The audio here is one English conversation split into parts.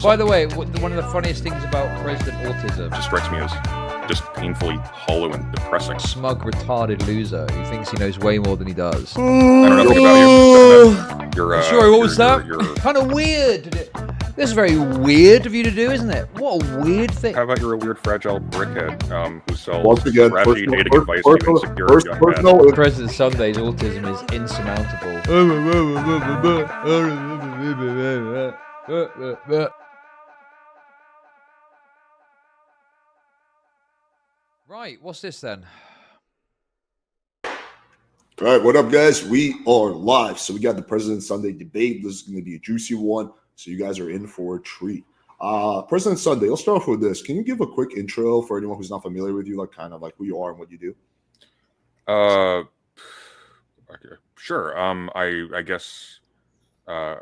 By the way, one of the funniest things about President Autism just strikes me as just painfully hollow and depressing. Smug, retarded loser who thinks he knows way more than he does. I don't know anything about you. Sorry, what was that? Kind of weird. This is very weird of you to do, isn't it? What a weird thing. How about you're a weird, fragile brickhead who sells Once again, trashy dating advice to insecure young men? President Sunday's autism is insurmountable. Right, what's this then? All right, what up, guys? We are live. So we got the President Sunday debate. This is going to be a juicy one. So you guys are in for a treat. President Sunday, let's start off with this. Can you give a quick intro for anyone who's not familiar with you, like kind of like who you are and what you do? Okay. Sure. I guess I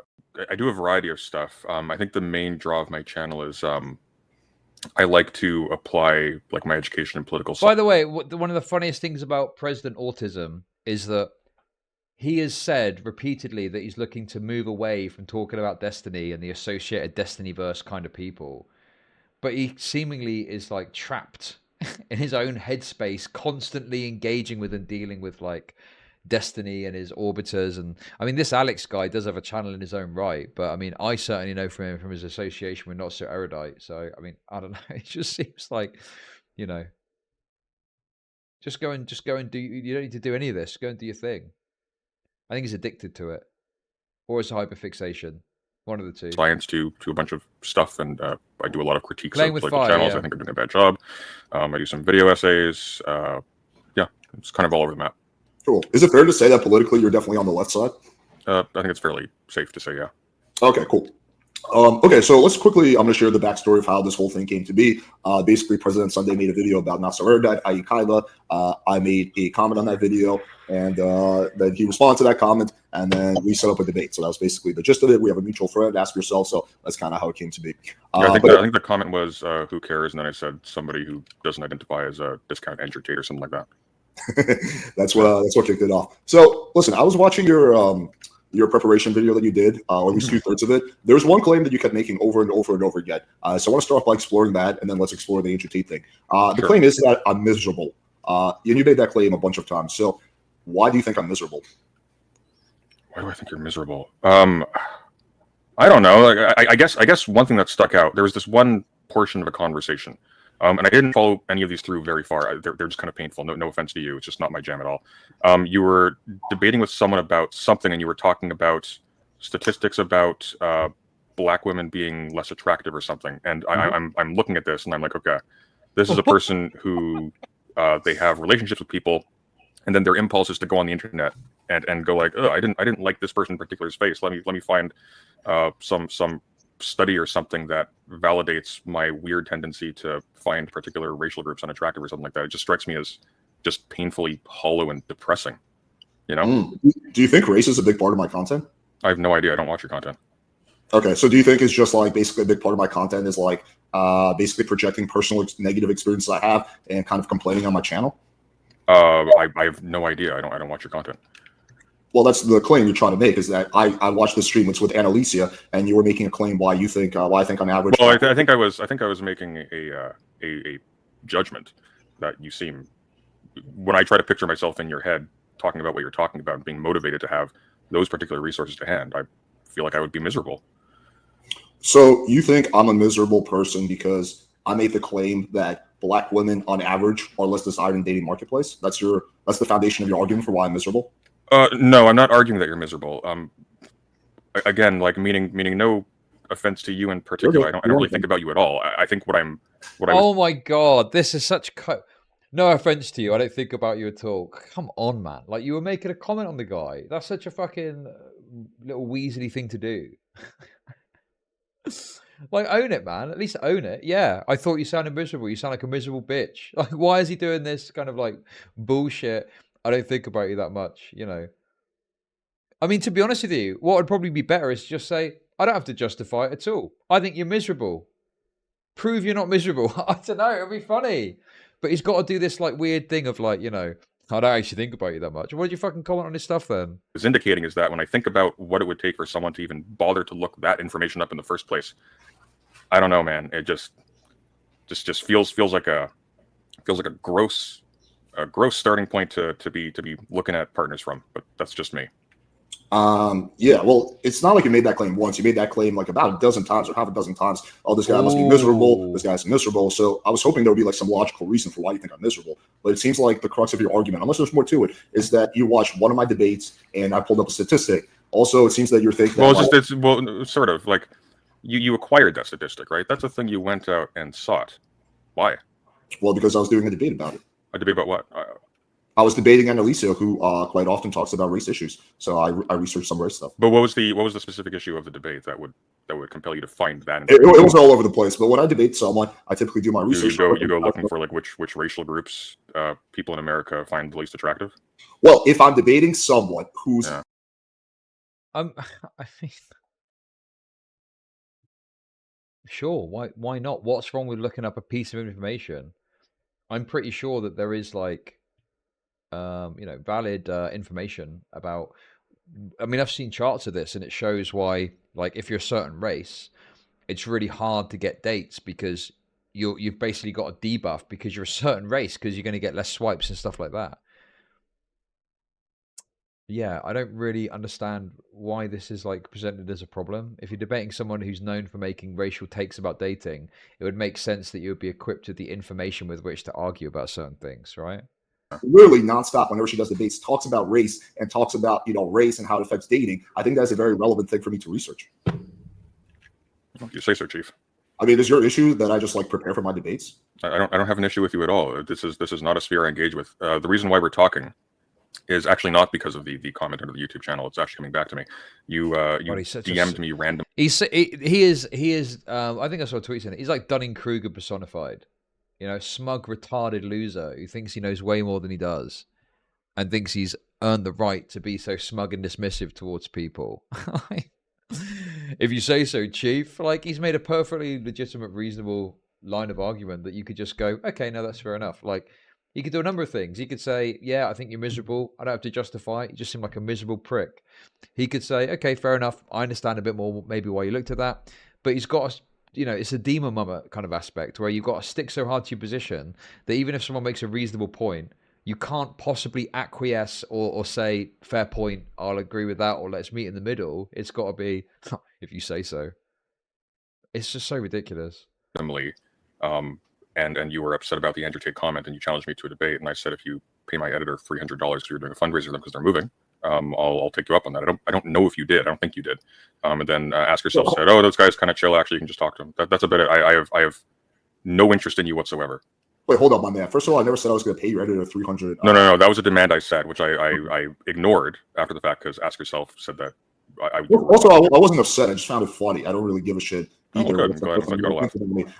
do a variety of stuff. I think the main draw of my channel is I like to apply like my education in political science. By the way, one of the funniest things about President Autism is that he has said repeatedly that he's looking to move away from talking about Destiny and the associated Destiny-verse kind of people. But he seemingly is like trapped in his own headspace, constantly engaging with and dealing with like Destiny and his orbiters. And I mean, this Alex guy does have a channel in his own right, but I mean, I certainly know from him from his association with Not So Erudite. So I mean, I don't know, it just seems like, you know, just go and do, you don't need to do any of this, go and do your thing. I think he's addicted to it, or it's a hyperfixation, one of the two. Science to a bunch of stuff, and I do a lot of critiques Playing of with political fire, channels. yeah. I think I'm doing a bad job. I do some video essays. Yeah, it's kind of all over the map. Cool. Is it fair to say that politically you're definitely on the left side? I think it's fairly safe to say, yeah. Okay, cool. Okay, so let's quickly, I'm going to share the backstory of how this whole thing came to be. Basically, President Sunday made a video about Not So Erudite, i.e. Kyla. I made a comment on that video, and then he responded to that comment, and then we set up a debate. So that was basically the gist of it. We have a mutual friend, ask yourself, so that's kind of how it came to be. Yeah, I think the comment was, who cares? And then I said somebody who doesn't identify as a discount educator or something like that. That's what kicked it off. So listen, I was watching your preparation video that you did, or at least 2/3 of it. There was one claim that you kept making over and over and over again. So I want to start off by exploring that, and then let's explore the ancient thing. The claim is that I'm miserable. And you made that claim a bunch of times. So why do you think I'm miserable? Why do I think you're miserable? I don't know. Like, I guess one thing that stuck out, there was this one portion of a conversation. And I didn't follow any of these through very far. They're just kind of painful. No offense to you. It's just not my jam at all. You were debating with someone about something, and you were talking about statistics about black women being less attractive or something. And I'm looking at this, and I'm like, okay, this is a person who they have relationships with people, and then their impulse is to go on the internet and go like, oh, I didn't like this person in particular's face. Let me find some study or something that validates my weird tendency to find particular racial groups unattractive or something like that. It just strikes me as just painfully hollow and depressing, you know? Do you think race is a big part of my content? I have no idea. I don't watch your content. Okay, so do you think it's just like basically a big part of my content is like basically projecting personal negative experiences I have and kind of complaining on my channel? I have no idea. I don't watch your content. Well, that's the claim you're trying to make, is that I watched the stream. It's with Annalicia, and you were making a claim why you think why I think on average. Well, I think I was making a judgment that you seem, when I try to picture myself in your head talking about what you're talking about and being motivated to have those particular resources to hand, I feel like I would be miserable. So you think I'm a miserable person because I made the claim that black women on average are less desired in dating marketplace? That's the foundation of your argument for why I'm miserable? No, I'm not arguing that you're miserable. Again, like meaning no offense to you in particular. I don't really think about you at all. I think what I'm. Oh my god, this is such. No offense to you, I don't think about you at all. Come on, man. Like, you were making a comment on the guy. That's such a fucking little weaselly thing to do. Like, own it, man. At least own it. Yeah, I thought you sounded miserable. You sound like a miserable bitch. Like, why is he doing this kind of like bullshit? I don't think about you that much, you know. I mean, to be honest with you, what would probably be better is to just say, I don't have to justify it at all. I think you're miserable. Prove you're not miserable. I don't know, it'll be funny. But he's got to do this like weird thing of like, you know, I don't actually think about you that much. Why did you fucking comment on this stuff then? What's indicating is that when I think about what it would take for someone to even bother to look that information up in the first place, I don't know, man. It just feels like a gross starting point to be looking at partners from. But that's just me. Yeah, well, it's not like you made that claim once. You made that claim like about a dozen times or half a dozen times. Oh, this guy must be miserable. This guy's miserable. So I was hoping there would be like some logical reason for why you think I'm miserable. But it seems like the crux of your argument, unless there's more to it, is that you watched one of my debates and I pulled up a statistic. Also, it seems that you're thinking well, sort of like you acquired that statistic, right? That's a thing you went out and sought. Why? Well, because I was doing a debate about it. A debate about what? I was debating Annalisa, who quite often talks about race issues. So I researched some race stuff. But what was the specific issue of the debate that would compel you to find that? It was all over the place. But when I debate someone, I typically do my research. You go looking for like which racial groups people in America find the least attractive. Well, if I'm debating someone who's, I mean, sure. Why not? What's wrong with looking up a piece of information? I'm pretty sure that there is like, valid information about. I mean, I've seen charts of this, and it shows why, like, if you're a certain race, it's really hard to get dates because you've basically got a debuff because you're a certain race because you're going to get less swipes and stuff like that. Yeah, I don't really understand why this is like presented as a problem. If you're debating someone who's known for making racial takes about dating, it would make sense that you would be equipped with the information with which to argue about certain things, right? literally nonstop whenever she does debates, talks about race and talks about, race and how it affects dating. I think that's a very relevant thing for me to research. You say so, Chief. I mean, is your issue that I just like prepare for my debates? I don't have an issue with you at all. This is not a sphere I engage with. The reason why we're talking is actually not because of the comment under the YouTube channel. It's actually coming back to me. You DM'd me randomly. He is. I think I saw a tweet saying it. He's like Dunning-Kruger personified. Smug, retarded loser who thinks he knows way more than he does, and thinks he's earned the right to be so smug and dismissive towards people. If you say so, Chief. Like, he's made a perfectly legitimate, reasonable line of argument that you could just go, okay, no, that's fair enough. Like, he could do a number of things. He could say, yeah, I think you're miserable. I don't have to justify it. You just seem like a miserable prick. He could say, okay, fair enough. I understand a bit more maybe why you looked at that. But he's got, it's a demon mama kind of aspect where you've got to stick so hard to your position that even if someone makes a reasonable point, you can't possibly acquiesce or say, fair point, I'll agree with that, or let's meet in the middle. It's got to be, if you say so. It's just so ridiculous. And you were upset about the Andrew Tate comment, and you challenged me to a debate, and I said, if you pay my editor $300 you're doing a fundraiser for them because they're moving, I'll take you up on that. I don't know if you did. I don't think you did. And then Ask Yourself said, oh, those guys kind of chill. Actually, you can just talk to them. That's a bit. I have no interest in you whatsoever. Wait, hold up, my man. First of all, I never said I was going to pay your editor $300. No. That was a demand I set, which I ignored after the fact because Ask Yourself said that. I wasn't upset. I just found it funny. I don't really give a shit either.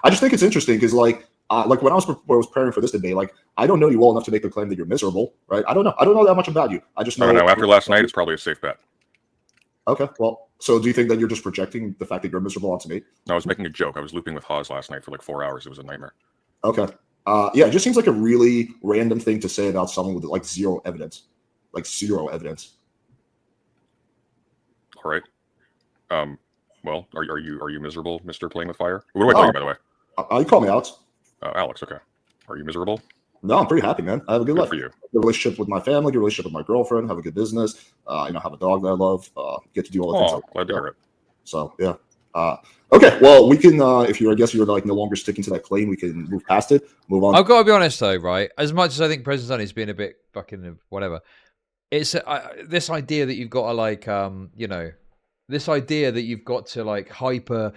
I just think it's interesting because, when I was preparing for this debate, I don't know you well enough to make the claim that you're miserable, right? I don't know that much about you. I just know. After last night, it's probably a safe bet. Okay, well, so do you think that you're just projecting the fact that you're miserable onto me? No, I was making a joke. I was looping with Hawes last night for 4 hours. It was a nightmare. Okay. Yeah, it just seems like a really random thing to say about someone with zero evidence. Zero evidence. All right. Well, are you miserable, Mr. Playing with Fire? What do I call you, by the way? You call me Alex. Alex, okay. Are you miserable? No, I'm pretty happy, man. I have a good life. For you. Good relationship with my family, good relationship with my girlfriend, have a good business. Have a dog that I love. Get to do all the things. Glad to hear it. So, yeah. Okay, well, we can, if you're no longer sticking to that claim, we can move past it, move on. I've got to be honest, though, right? As much as I think PresidentSunday is being a bit fucking whatever, it's this idea that you've got to, this idea that you've got to hyper,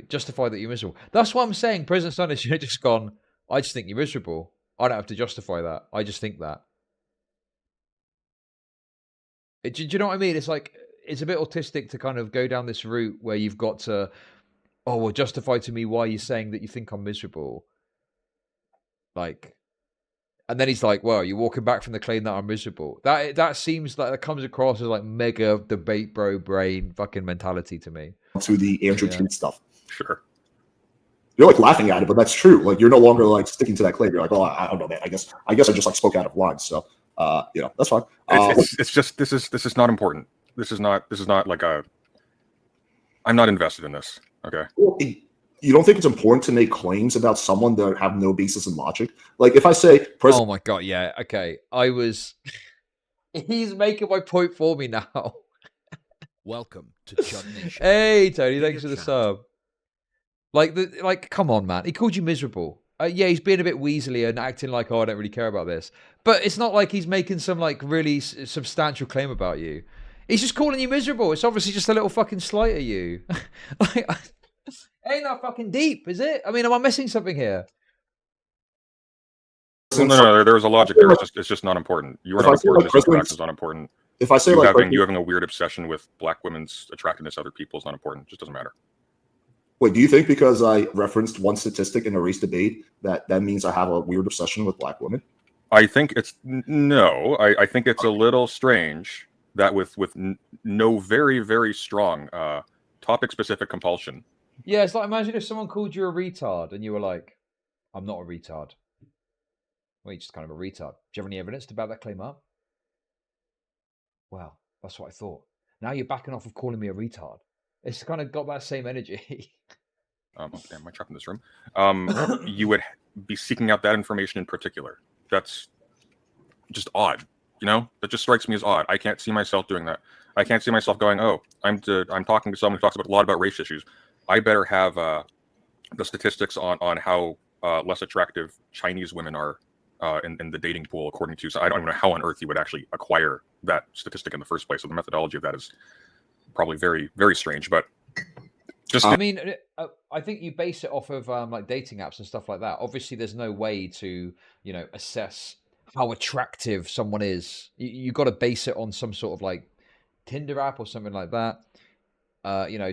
justify that you're miserable. That's what I'm saying. PresidentSunday should have just gone, I just think you're miserable. I don't have to justify that. I just think that. Do you know what I mean? It's it's a bit autistic to kind of go down this route where you've got to, justify to me why you're saying that you think I'm miserable. And then he's like, well, you're walking back from the claim that I'm miserable. That seems like that comes across as mega debate bro brain fucking mentality to me. To the Andrew Tate stuff. Sure. You're laughing at it, but that's true. You're no longer sticking to that claim. You're I don't know, man. I guess I just spoke out of line. So that's fine. It's just this is not important. This is not I'm not invested in this. Okay. Well, you don't think it's important to make claims about someone that have no basis in logic? Like if I say, Oh my god, yeah, okay. He's making my point for me now. Welcome to Chud Nation. Hey, Tony, Bigger thanks for the chat. sub. Like, come on, man. He called you miserable. Yeah, he's being a bit weaselly and acting like, oh, I don't really care about this. But it's not like he's making some like really substantial claim about you. He's just calling you miserable. It's obviously just a little fucking slight at you. Like, ain't that fucking deep, is it? I mean, am I missing something here? Well, no, there was a logic there. It's just not important. You are not important. This fact is not important. If I say you like having a weird obsession with black women's attractiveness to other people is not important. It just doesn't matter. Wait, do you think because I referenced one statistic in a race debate that means I have a weird obsession with black women? I think it's no. I think it's a little strange that with no very, very strong topic specific compulsion. Yeah, it's like imagine if someone called you a retard and you were like, I'm not a retard. Well, you're just kind of a retard. Do you have any evidence to back that claim up? Well, that's what I thought. Now you're backing off of calling me a retard. It's kind of got that same energy. Oh, damn, am I trapped in this room? You would be seeking out that information in particular. That's just odd, you know? That just strikes me as odd. I can't see myself doing that. I can't see myself going, oh, I'm talking to someone who talks about a lot about race issues. I better have the statistics on how less attractive Chinese women are in the dating pool, according to. So I don't even know how on earth you would actually acquire that statistic in the first place. So the methodology of that is probably very, very strange. But just, I mean, I think you base it off of like dating apps and stuff like that. Obviously, there's no way to assess how attractive someone is. You got to base it on some sort of like Tinder app or something like that.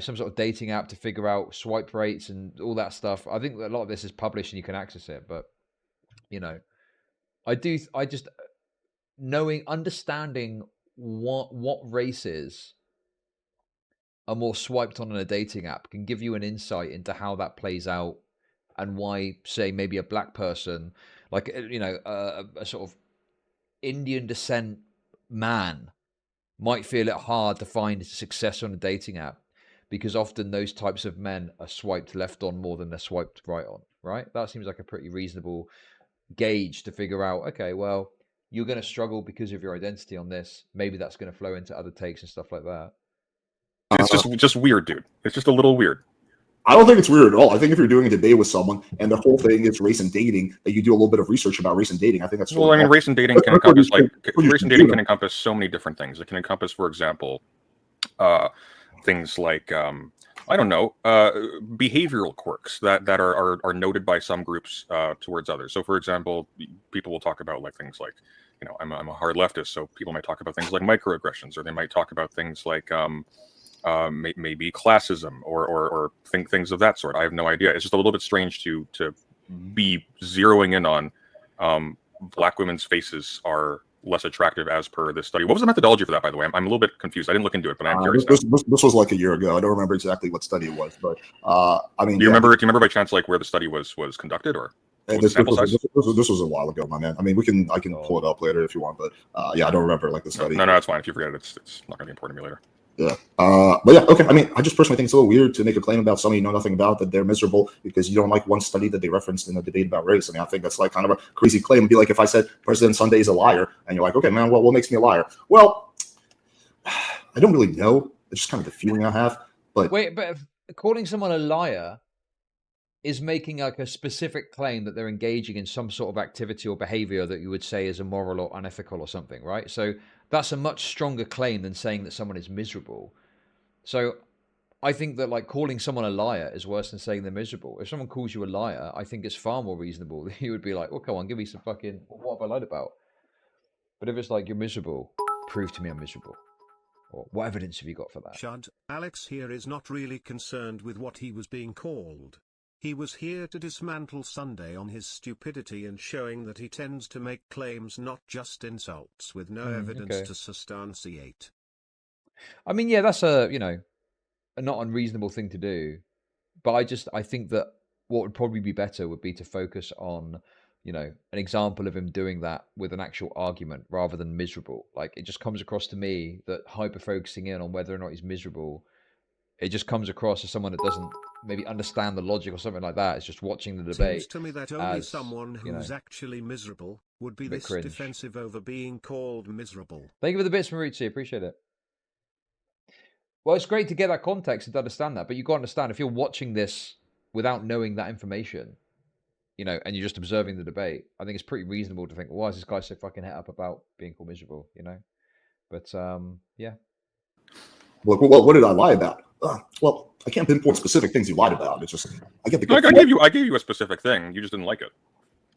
Some sort of dating app to figure out swipe rates and all that stuff. I think that a lot of this is published and you can access it, but I just understanding what races are more swiped on a dating app can give you an insight into how that plays out and why, say, maybe a black person, like a sort of Indian descent man, might feel it hard to find success on a dating app because often those types of men are swiped left on more than they're swiped right on, right? That seems like a pretty reasonable gauge to figure out, okay, well, you're going to struggle because of your identity on this. Maybe that's going to flow into other takes and stuff like that. it's just weird, dude. It's just a little weird. I don't think it's weird at all. I think if you're doing a debate with someone and the whole thing is race and dating, that you do a little bit of research about race and dating, I think that's well. I mean, race and dating can encompass can encompass so many different things. It can encompass, for example, things like I don't know, behavioral quirks that are noted by some groups towards others. So, for example, people will talk about like things like, I'm a hard leftist, so people might talk about things like microaggressions, or they might talk about things like maybe classism or things of that sort. I have no idea. It's just a little bit strange to be zeroing in on black women's faces are less attractive as per this study. What was the methodology for that, by the way? I'm a little bit confused. I didn't look into it, but I'm curious. This was like a year ago. I don't remember exactly what study it was, but I mean, do you remember by chance like where the study was conducted, or this was a while ago, my man. I mean, I can pull it up later if you want, but yeah, I don't remember like the study. No, it's fine. If you forget it, it's not going to be important to me later. Yeah. But yeah, okay. I mean, I just personally think it's a little weird to make a claim about somebody you know nothing about, that they're miserable because you don't like one study that they referenced in a debate about race. I mean, I think that's like kind of a crazy claim. It'd be like if I said PresidentSunday is a liar, and you're like, okay, man, well, what makes me a liar? Well, I don't really know. It's just kind of the feeling I have. But wait, but calling someone a liar is making like a specific claim that they're engaging in some sort of activity or behavior that you would say is immoral or unethical or something, right? So that's a much stronger claim than saying that someone is miserable. So I think that like calling someone a liar is worse than saying they're miserable. If someone calls you a liar, I think it's far more reasonable that you would be like, well, come on, give me some fucking, what have I lied about? But if it's like, you're miserable, prove to me I'm miserable. Or what evidence have you got for that? Chud, Alex here is not really concerned with what he was being called. He was here to dismantle Sunday on his stupidity and showing that he tends to make claims, not just insults, with no evidence to substantiate. I mean, yeah, that's a not unreasonable thing to do. But I think that what would probably be better would be to focus on, an example of him doing that with an actual argument rather than miserable. Like, it just comes across to me that hyper focusing in on whether or not he's miserable, it just comes across as someone that doesn't maybe understand the logic or something like that. It's just watching the debate. Seems to me that only as, someone you know, who's actually miserable would be a bit this cringe. defensive over being called miserable. Thank you for the bits, Maurizi. Appreciate it. Well, it's great to get that context and to understand that, but you got to understand if you're watching this without knowing that information, you know, and you're just observing the debate, I think it's pretty reasonable to think, why is this guy so fucking het up about being called miserable, you know? But yeah. Look, what did I lie about? Well, I can't pinpoint specific things you lied about. It's just I get the. I gave you a specific thing. You just didn't like it.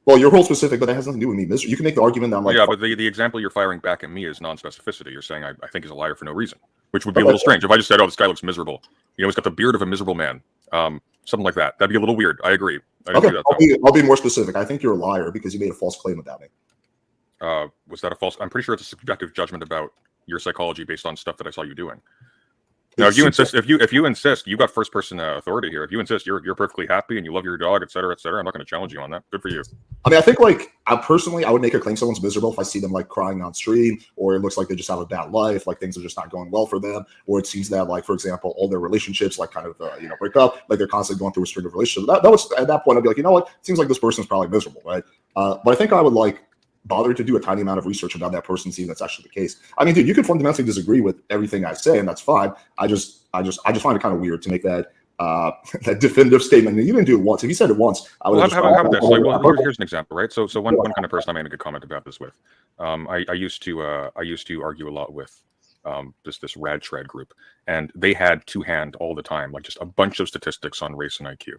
Well, you're whole specific, but that has nothing to do with me. You can make the argument that I'm like, yeah, but the example you're firing back at me is non-specificity. You're saying I think he's a liar for no reason, which would be a little strange. If I just said, "Oh, this guy looks miserable," you know, he's got the beard of a miserable man, something like that. That'd be a little weird. I agree. I'll be more specific. I think you're a liar because you made a false claim about me. Was that a false? I'm pretty sure it's a subjective judgment about your psychology based on stuff that I saw you doing. Now, if you insist, you got first person authority here. If you insist, you're perfectly happy and you love your dog, et cetera, et cetera. I'm not going to challenge you on that. Good for you. I mean, I think like I would make a claim someone's miserable if I see them like crying on stream, or it looks like they just have a bad life, like things are just not going well for them, or it seems that like, for example, all their relationships like kind of break up, like they're constantly going through a string of relationships. That was at that point I'd be like, you know what, it seems like this person's probably miserable, right? But I think I would like bother to do a tiny amount of research about that person, see if that's actually the case. I mean, dude, you can fundamentally disagree with everything I say, and that's fine. I just find it kind of weird to make that that definitive statement. And you didn't do it once. If you said it once, I would have this. Like, here's an example, right? So one kind of person I made a good comment about this with. I used to argue a lot with this rad shred group, and they had to hand all the time, like just a bunch of statistics on race and IQ.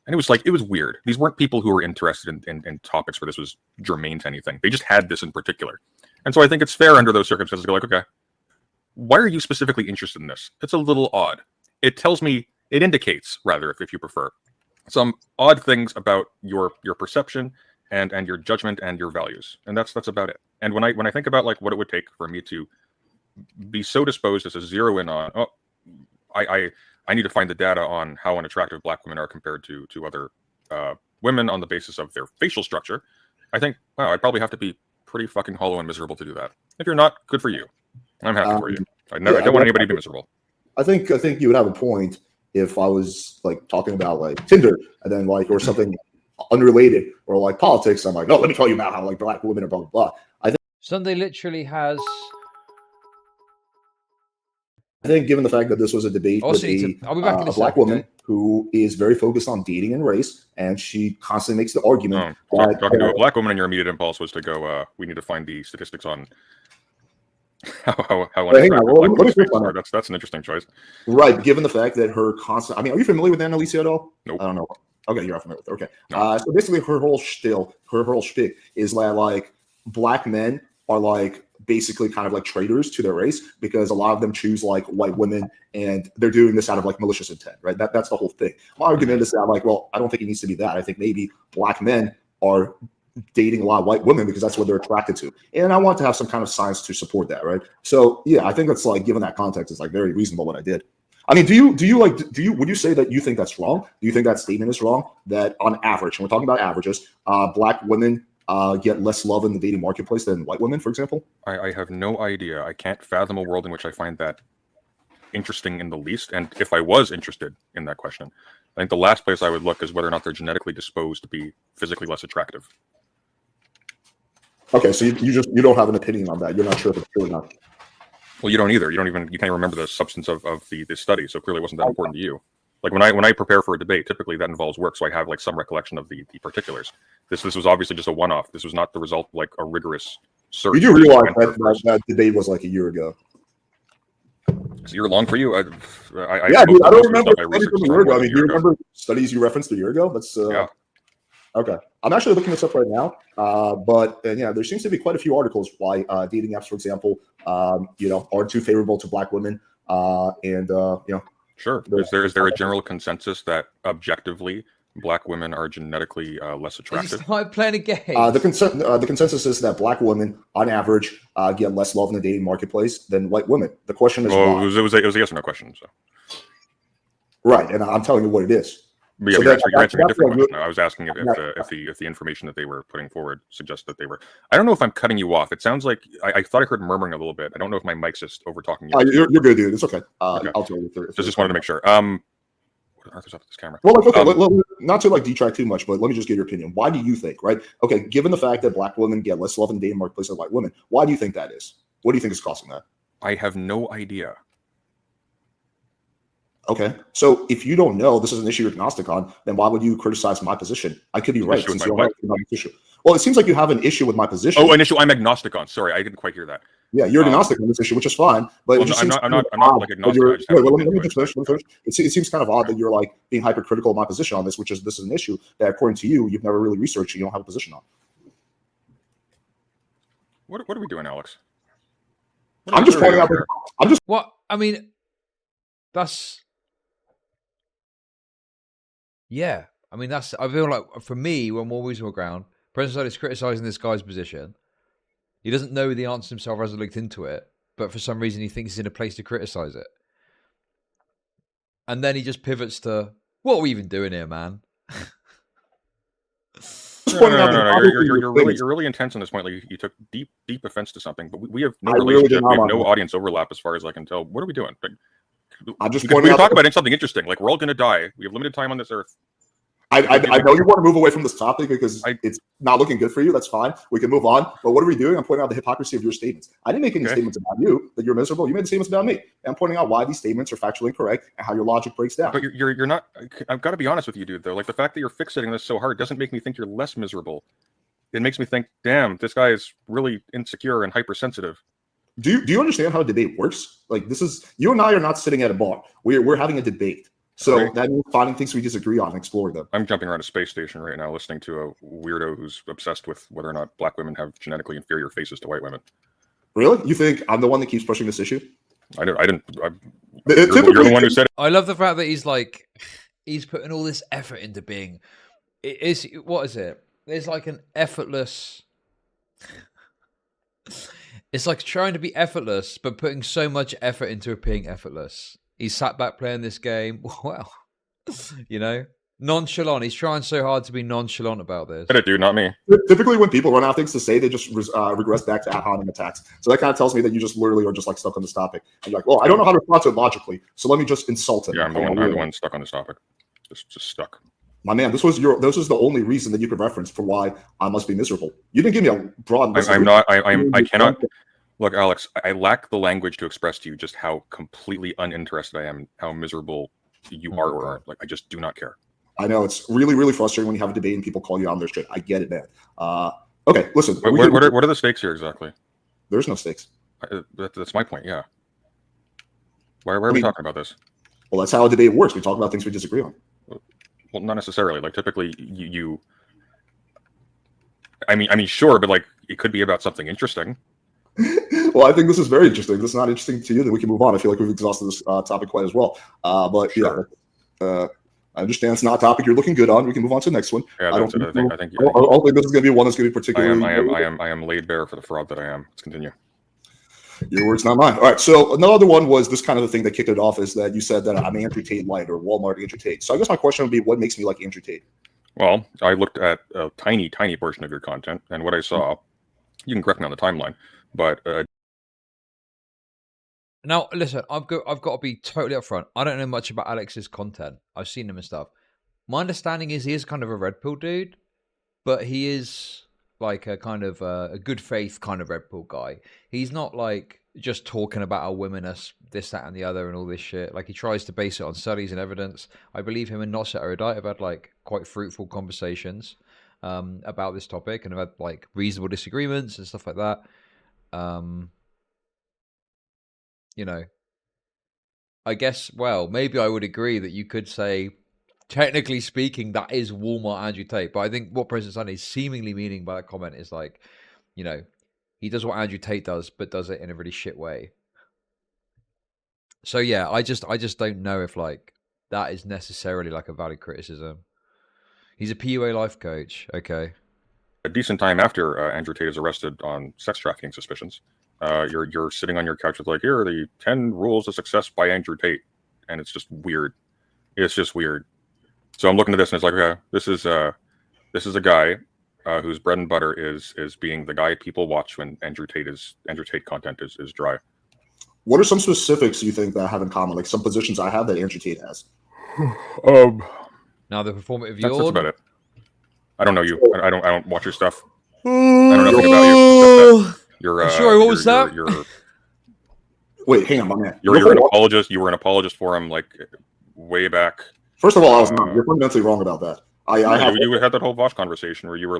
And it was weird. These weren't people who were interested in topics where this was germane to anything. They just had this in particular. And so I think it's fair under those circumstances to go like, okay, why are you specifically interested in this? It's a little odd. It indicates, rather, if you prefer, some odd things about your perception and your judgment and your values. And that's about it. And when I think about like what it would take for me to be so disposed as to zero in on, I need to find the data on how unattractive black women are compared to other women on the basis of their facial structure. I think, wow, I'd probably have to be pretty fucking hollow and miserable to do that. If you're not, good for you. I'm happy for you. I don't want anybody to be miserable. I think you would have a point if I was like talking about like Tinder and then like or something unrelated or like politics. I'm like, no, let me tell you about how like black women are blah blah blah. I think Sunday literally has. I think given the fact that this was a debate with a black woman who is very focused on dating and race, and she constantly makes the argument. Talking to a black woman, and your immediate impulse was to go, we need to find the statistics on how that's an interesting choice. Right, given the fact that her constant... I mean, are you familiar with Annalisa at all? Nope. I don't know. Okay, you're not familiar with her. Okay. No. So basically her whole shtick is that like black men are like basically kind of like traitors to their race because a lot of them choose like white women and they're doing this out of like malicious intent, right? That's the whole thing. My argument is that like, well, I don't think it needs to be that. I think maybe black men are dating a lot of white women because that's what they're attracted to. And I want to have some kind of science to support that, right? So yeah, I think that's like, given that context, it's like very reasonable what I did. I mean, would you say that you think that's wrong? Do you think that statement is wrong? That on average, and we're talking about averages, black women get less love in the dating marketplace than white women, for example? I have no idea. I can't fathom a world in which I find that interesting in the least. And if I was interested in that question, I think the last place I would look is whether or not they're genetically disposed to be physically less attractive. Okay, so you don't have an opinion on that. You're not sure if it's true or not. Well, you don't either. You can't even remember the substance of the study, so clearly it wasn't that important to you. Like when I prepare for a debate, typically that involves work, so I have like some recollection of the particulars. This was obviously just a one-off. This was not the result of like a rigorous search. Did you realize that debate was like a year ago? It's a year long for you. I don't remember studies from a year ago. I mean, do you remember studies you referenced a year ago? That's yeah. Okay. I'm actually looking this up right now. But there seems to be quite a few articles why dating apps, for example, aren't too favorable to black women. Sure. Is there a general consensus that objectively black women are genetically less attractive? I'm playing a game. The consensus is that black women, on average, get less love in the dating marketplace than white women. The question is, why? It was a yes or no question. So. Right, and I'm telling you what it is. But yeah, so you're answering a different question. I was asking if the information that they were putting forward suggests that they were. I don't know if I'm cutting you off. It sounds like I thought I heard murmuring a little bit. I don't know if my mic's just over talking you. You're good, dude. It's okay. Okay. I'll tell you. Just wanted to make sure. What Arthur's up at this camera. Well, like, okay, not to like detract too much, but let me just get your opinion. Why do you think, right? Okay, given the fact that black women get less love in the dating marketplace than white women, why do you think that is? What do you think is causing that? I have no idea. Okay, so if you don't know this is an issue you're agnostic on, then why would you criticize my position? I could be right. Since you don't know about this issue. Well, it seems like you have an issue with my position. Oh, an issue I'm agnostic on. Sorry, I didn't quite hear that. Yeah, you're agnostic on this issue, which is fine. But well, I'm not like agnostic. Let me just finish. It seems kind of odd that you're like being hypercritical of my position on this, which is this is an issue that, according to you, you've never really researched. You don't have a position on. What are we doing, Alex? I'm just pointing out. What I mean. That's. Yeah, I mean that's. I feel like for me, when more reasonable ground, President is criticizing this guy's position. He doesn't know the answer himself, hasn't looked into it, but for some reason he thinks he's in a place to criticize it. And then he just pivots to, what are we even doing here, man? No. You're really intense on this point. Like you took deep offense to something, but we have no relationship. We have no audience overlap as far as I can tell. What are we doing? I'm just we talk about something interesting. Like we're all going to die. We have limited time on this earth. I know you want to move away from this topic because it's not looking good for you. That's fine. We can move on. But what are we doing? I'm pointing out the hypocrisy of your statements. I didn't make any statements about you that you're miserable. You made statements about me. And I'm pointing out why these statements are factually incorrect and how your logic breaks down. But you're not. I've got to be honest with you, dude. Though, like the fact that you're fixating this so hard doesn't make me think you're less miserable. It makes me think, damn, this guy is really insecure and hypersensitive. Do you understand how a debate works? Like this is you and I are not sitting at a bar. We're having a debate. So that means finding things we disagree on and exploring them. I'm jumping around a space station right now listening to a weirdo who's obsessed with whether or not black women have genetically inferior faces to white women. Really? You think I'm the one that keeps pushing this issue? You're the one who said it. I love the fact that he's putting all this effort into being. What is it? There's like an effortless. It's like trying to be effortless, but putting so much effort into it being effortless. He's sat back playing this game. Well, nonchalant. He's trying so hard to be nonchalant about this. Dude, not me. Typically, when people run out of things to say, they just regress back to ad hominem attacks. So that kind of tells me that you just literally are just like stuck on this topic. And you're like, well, I don't know how to respond to it logically, so let me just insult it. Yeah, I'm the one stuck on this topic. Just stuck. My man, this was the only reason that you could reference for why I must be miserable. You didn't give me a broad. I cannot. Look, Alex, I lack the language to express to you just how completely uninterested I am, how miserable you are or aren't. Like, I just do not care. I know it's really, really frustrating when you have a debate and people call you on their shit. I get it, man. Okay, listen. What are the stakes here exactly? There's no stakes. That's my point. Yeah. Why are we talking about this? Well, that's how a debate works. We talk about things we disagree on. Well, not necessarily. Like typically, I mean, sure, but like it could be about something interesting. Well, I think this is very interesting. This is not interesting to you, then we can move on. I feel like we've exhausted this topic quite as well. But sure. I understand it's not a topic you're looking good on. We can move on to the next one. Yeah, I don't think this is going to be one that's going to be particularly. I am laid bare for the fraud that I am. Let's continue. Your words, not mine. All right. So another one was this kind of the thing that kicked it off is that you said that I'm Andrew Tate light or Walmart Andrew Tate. So I guess my question would be, what makes me like Andrew Tate? Well, I looked at a tiny portion of your content, and what I saw, you can correct me on the timeline, but. Now, listen, I've got to be totally upfront. I don't know much about Alex's content. I've seen him and stuff. My understanding is he is kind of a red pill dude, but he is like a kind of a good faith kind of red pill guy. He's not like just talking about how women are this, that, and the other and all this shit. Like he tries to base it on studies and evidence. I believe him and Not So Erudite have had like quite fruitful conversations about this topic and have had like reasonable disagreements and stuff like that. I guess, well, maybe I would agree that you could say, technically speaking, that is Walmart Andrew Tate. But I think what PresidentSunday is seemingly meaning by that comment is like, he does what Andrew Tate does, but does it in a really shit way. So yeah, I just don't know if like that is necessarily like a valid criticism. He's a PUA life coach. Okay. A decent time after Andrew Tate is arrested on sex trafficking suspicions. You're sitting on your couch with like, here are the 10 rules of success by Andrew Tate, and it's just weird. It's just weird. So I'm looking at this and it's like, okay, this is a guy whose bread and butter is being the guy people watch when Andrew Tate content is dry. What are some specifics you think that I have in common? Like some positions I have that Andrew Tate has. Now the performative That's yawn. about it. I don't know you. I don't watch your stuff. I know nothing about you. Except that you're, Sorry, what was that? Wait, hang on, my man. You're an apologist. You were an apologist for him like way back. First of all, I was not. You're fundamentally wrong about that. You had that whole Vosh conversation where you were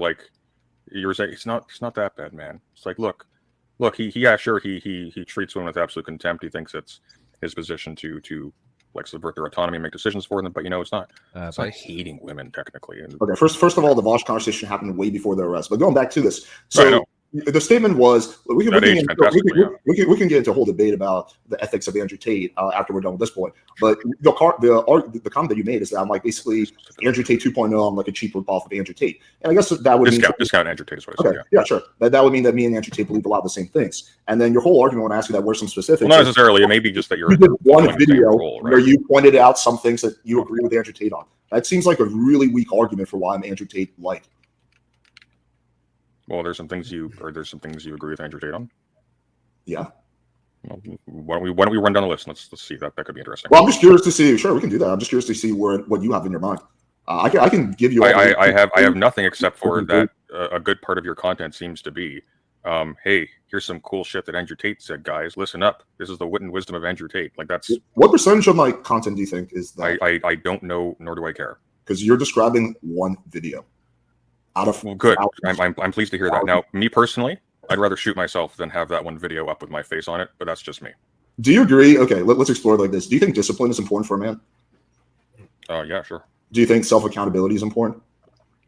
saying it's not that bad, man. It's like, look, he treats women with absolute contempt. He thinks it's his position to like subvert their autonomy and make decisions for them, but it's not. It's not hating women technically. Okay, first of all, the Vosh conversation happened way before their arrest. But going back to this, so the statement was we can get into a whole debate about the ethics of Andrew Tate after we're done with this point. But the comment that you made is that I'm like basically Andrew Tate 2.0. I'm like a cheap ripoff of Andrew Tate, and I guess that would discount Andrew Tate is what I said. Yeah, sure. That would mean that me and Andrew Tate believe a lot of the same things. And then your whole argument when I ask you that were some specifics. Well, not necessarily. It may be just that you did one video where you pointed out some things that you agree with Andrew Tate on. That seems like a really weak argument for why I'm Andrew Tate like. Well, there's some things you agree with Andrew Tate on. Yeah. Well, why don't we run down the list? Let's see. That could be interesting. Well, I'm just curious to see. Sure, we can do that. I'm just curious to see what you have in your mind. I can give you. I have nothing except for that. A good part of your content seems to be, hey, here's some cool shit that Andrew Tate said, guys. Listen up. This is the wit and wisdom of Andrew Tate. Like that's. What percentage of my content do you think is that? I don't know, nor do I care. Because you're describing one video. Well, good. I'm pleased to hear that. Now, me personally, I'd rather shoot myself than have that one video up with my face on it, but that's just me. Do you agree? Okay, let's explore it like this. Do you think discipline is important for a man? Yeah, sure. Do you think self-accountability is important?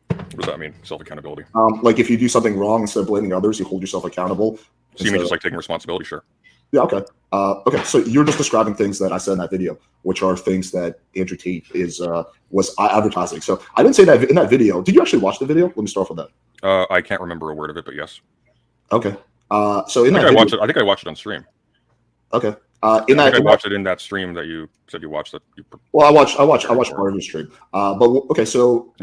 What does that mean, self-accountability? Like if you do something wrong, instead of blaming others, you hold yourself accountable. So you mean just like taking responsibility? Sure. Yeah, okay. Okay, so you're just describing things that I said in that video, which are things that Andrew Tate was advertising. So I didn't say that in that video. Did you actually watch the video? Let me start off with that. I can't remember a word of it, but yes. Okay. So in I that video, watched it. I think I watched it on stream. Okay. I watched it in that stream that you said you watched. Well, I watched part of your stream. But okay, so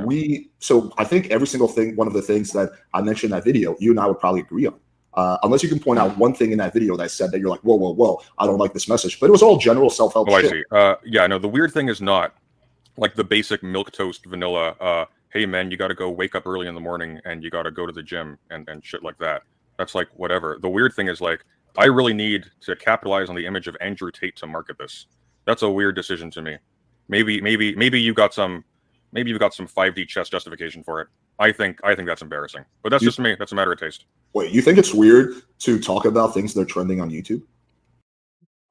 I think every single thing, one of the things that I mentioned in that video, you and I would probably agree on. Unless you can point out one thing in that video that said that you're like, whoa, I don't like this message. But it was all general self-help shit. I see. Yeah, no, the weird thing is not like the basic milquetoast vanilla, hey, man, you got to go wake up early in the morning and you got to go to the gym and shit like that. That's like whatever. The weird thing is like, I really need to capitalize on the image of Andrew Tate to market this. That's a weird decision to me. Maybe you got some 5D chess justification for it. I think that's embarrassing. But that's just me. That's a matter of taste. Wait, you think it's weird to talk about things that are trending on YouTube?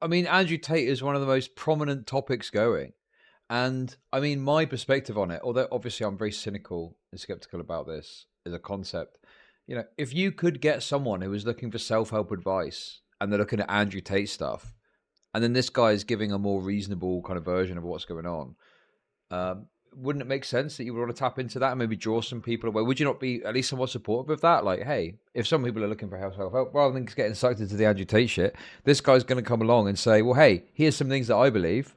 I mean, Andrew Tate is one of the most prominent topics going. And I mean, my perspective on it, although obviously I'm very cynical and skeptical about this as a concept, if you could get someone who is looking for self-help advice and they're looking at Andrew Tate stuff, and then this guy is giving a more reasonable kind of version of what's going on, wouldn't it make sense that you would want to tap into that and maybe draw some people away? Would you not be at least somewhat supportive of that? Like, hey, if some people are looking for self-help, rather than getting sucked into the Andrew Tate shit, this guy's going to come along and say, well, hey, here's some things that I believe,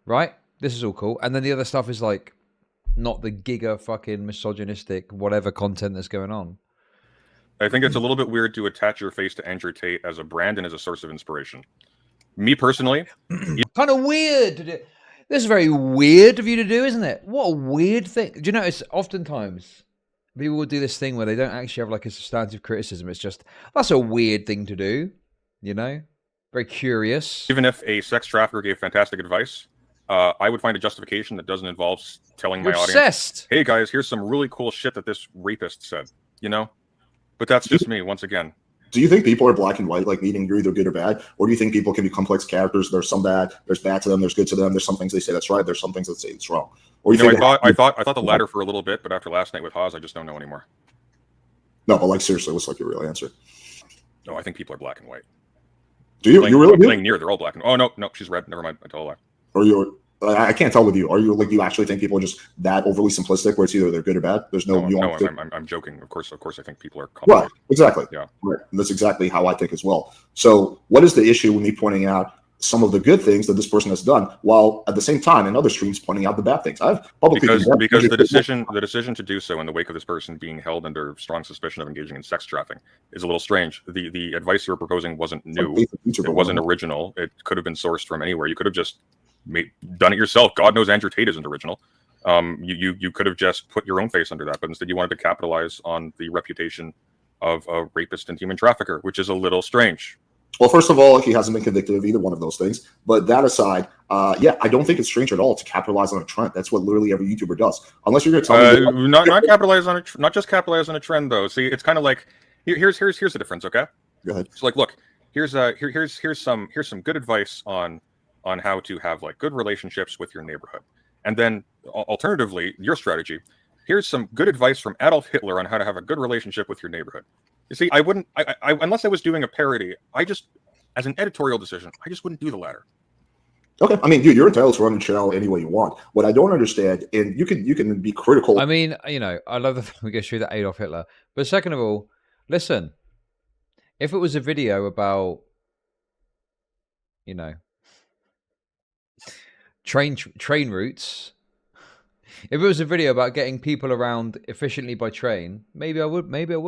right? This is all cool. And then the other stuff is like not the giga fucking misogynistic whatever content that's going on. I think it's a little bit weird to attach your face to Andrew Tate as a brand and as a source of inspiration. Me personally, kind of weird to do. This is very weird of you to do, isn't it? What a weird thing. Do you notice oftentimes people will do this thing where they don't actually have like a substantive criticism. It's just, that's a weird thing to do, Very curious. Even if a sex trafficker gave fantastic advice, I would find a justification that doesn't involve telling my audience, hey guys, here's some really cool shit that this rapist said, But that's just me, once again. Do you think people are black and white, like meaning you're either good or bad? Or do you think people can be complex characters? There's some bad, there's bad to them, there's good to them, there's some things they say that's right, there's some things that say it's wrong. Or I thought the latter for a little bit, but after last night with Haas, I just don't know anymore. No, but like seriously, what's like your real answer? No, I think people are black and white. Do you? You really do? Playing near, they're all black and white. Oh no, she's red. Never mind. I told a lie. Or you're I can't tell with you. Are you like, you actually think people are just that overly simplistic where it's either they're good or bad? There's no nuance. No, I'm joking. Of course, I think people are complicated. Well, exactly. Yeah. Right. And that's exactly how I think as well. So what is the issue with me pointing out some of the good things that this person has done, while at the same time in other streams pointing out the bad things? I've publicly because the decision to do so in the wake of this person being held under strong suspicion of engaging in sex trafficking is a little strange. The advice you were proposing wasn't new. It wasn't original. It could have been sourced from anywhere. You could have just done it yourself. God knows Andrew Tate isn't original. You could have just put your own face under that, but instead you wanted to capitalize on the reputation of a rapist and human trafficker, which is a little strange. Well, first of all, he hasn't been convicted of either one of those things. But that aside, yeah, I don't think it's strange at all to capitalize on a trend. That's what literally every YouTuber does. Unless you're going to tell me not capitalize on not just capitalize on a trend though. See, it's kind of like here's the difference. Okay, go ahead. So like, look, here's some good advice on how to have like good relationships with your neighborhood, and then alternatively, your strategy. Here's some good advice from Adolf Hitler on how to have a good relationship with your neighborhood. You see, I wouldn't, unless I was doing a parody, as an editorial decision, I just wouldn't do the latter. Okay, I mean, dude, you're entitled to run the channel any way you want. What I don't understand, and you can be critical. I mean, I love that we get through that Adolf Hitler, but second of all, listen, if it was a video about, train routes. If it was a video about getting people around efficiently by train, maybe I would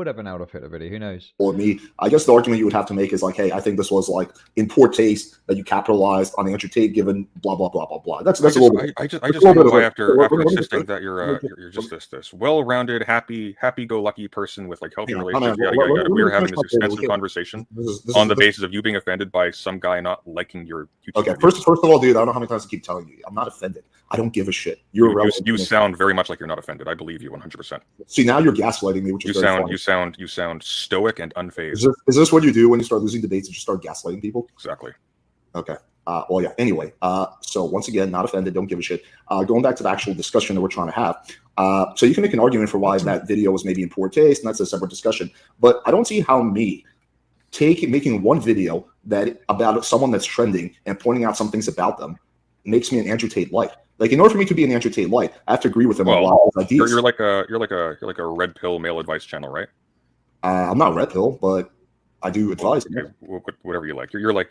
have an Adolf Hitler video. Who knows? Or me, I guess the argument you would have to make is like, hey, I think this was like in poor taste that you capitalized on Andrew Tate, given blah blah blah blah blah. That's a little bit. I just don't know why after insisting that you're just this well-rounded, happy-go-lucky person with like healthy relationships. We were having this extensive conversation on the basis of you being offended by some guy not liking your YouTube. Okay, first of all, dude, I don't know how many times I keep telling you, I'm not offended. I don't give a shit. You're irrelevant. You sound very much like you're not offended. I believe you 100%. See, now you're gaslighting me, which is you sound stoic and unfazed. Is this what you do when you start losing debates? You just start gaslighting people? Exactly. Okay. Well, yeah. Anyway, so once again, not offended. Don't give a shit. Going back to the actual discussion that we're trying to have. So you can make an argument for why that video was maybe in poor taste, and that's a separate discussion. But I don't see how making one video that about someone that's trending and pointing out some things about them makes me an Andrew Tate light. Like, in order for me to be an Andrew Tate light, I have to agree with him on a lot of ideas. You're like a red pill male advice channel, right? I'm not red pill, but I do advise. Okay, whatever you like. You're like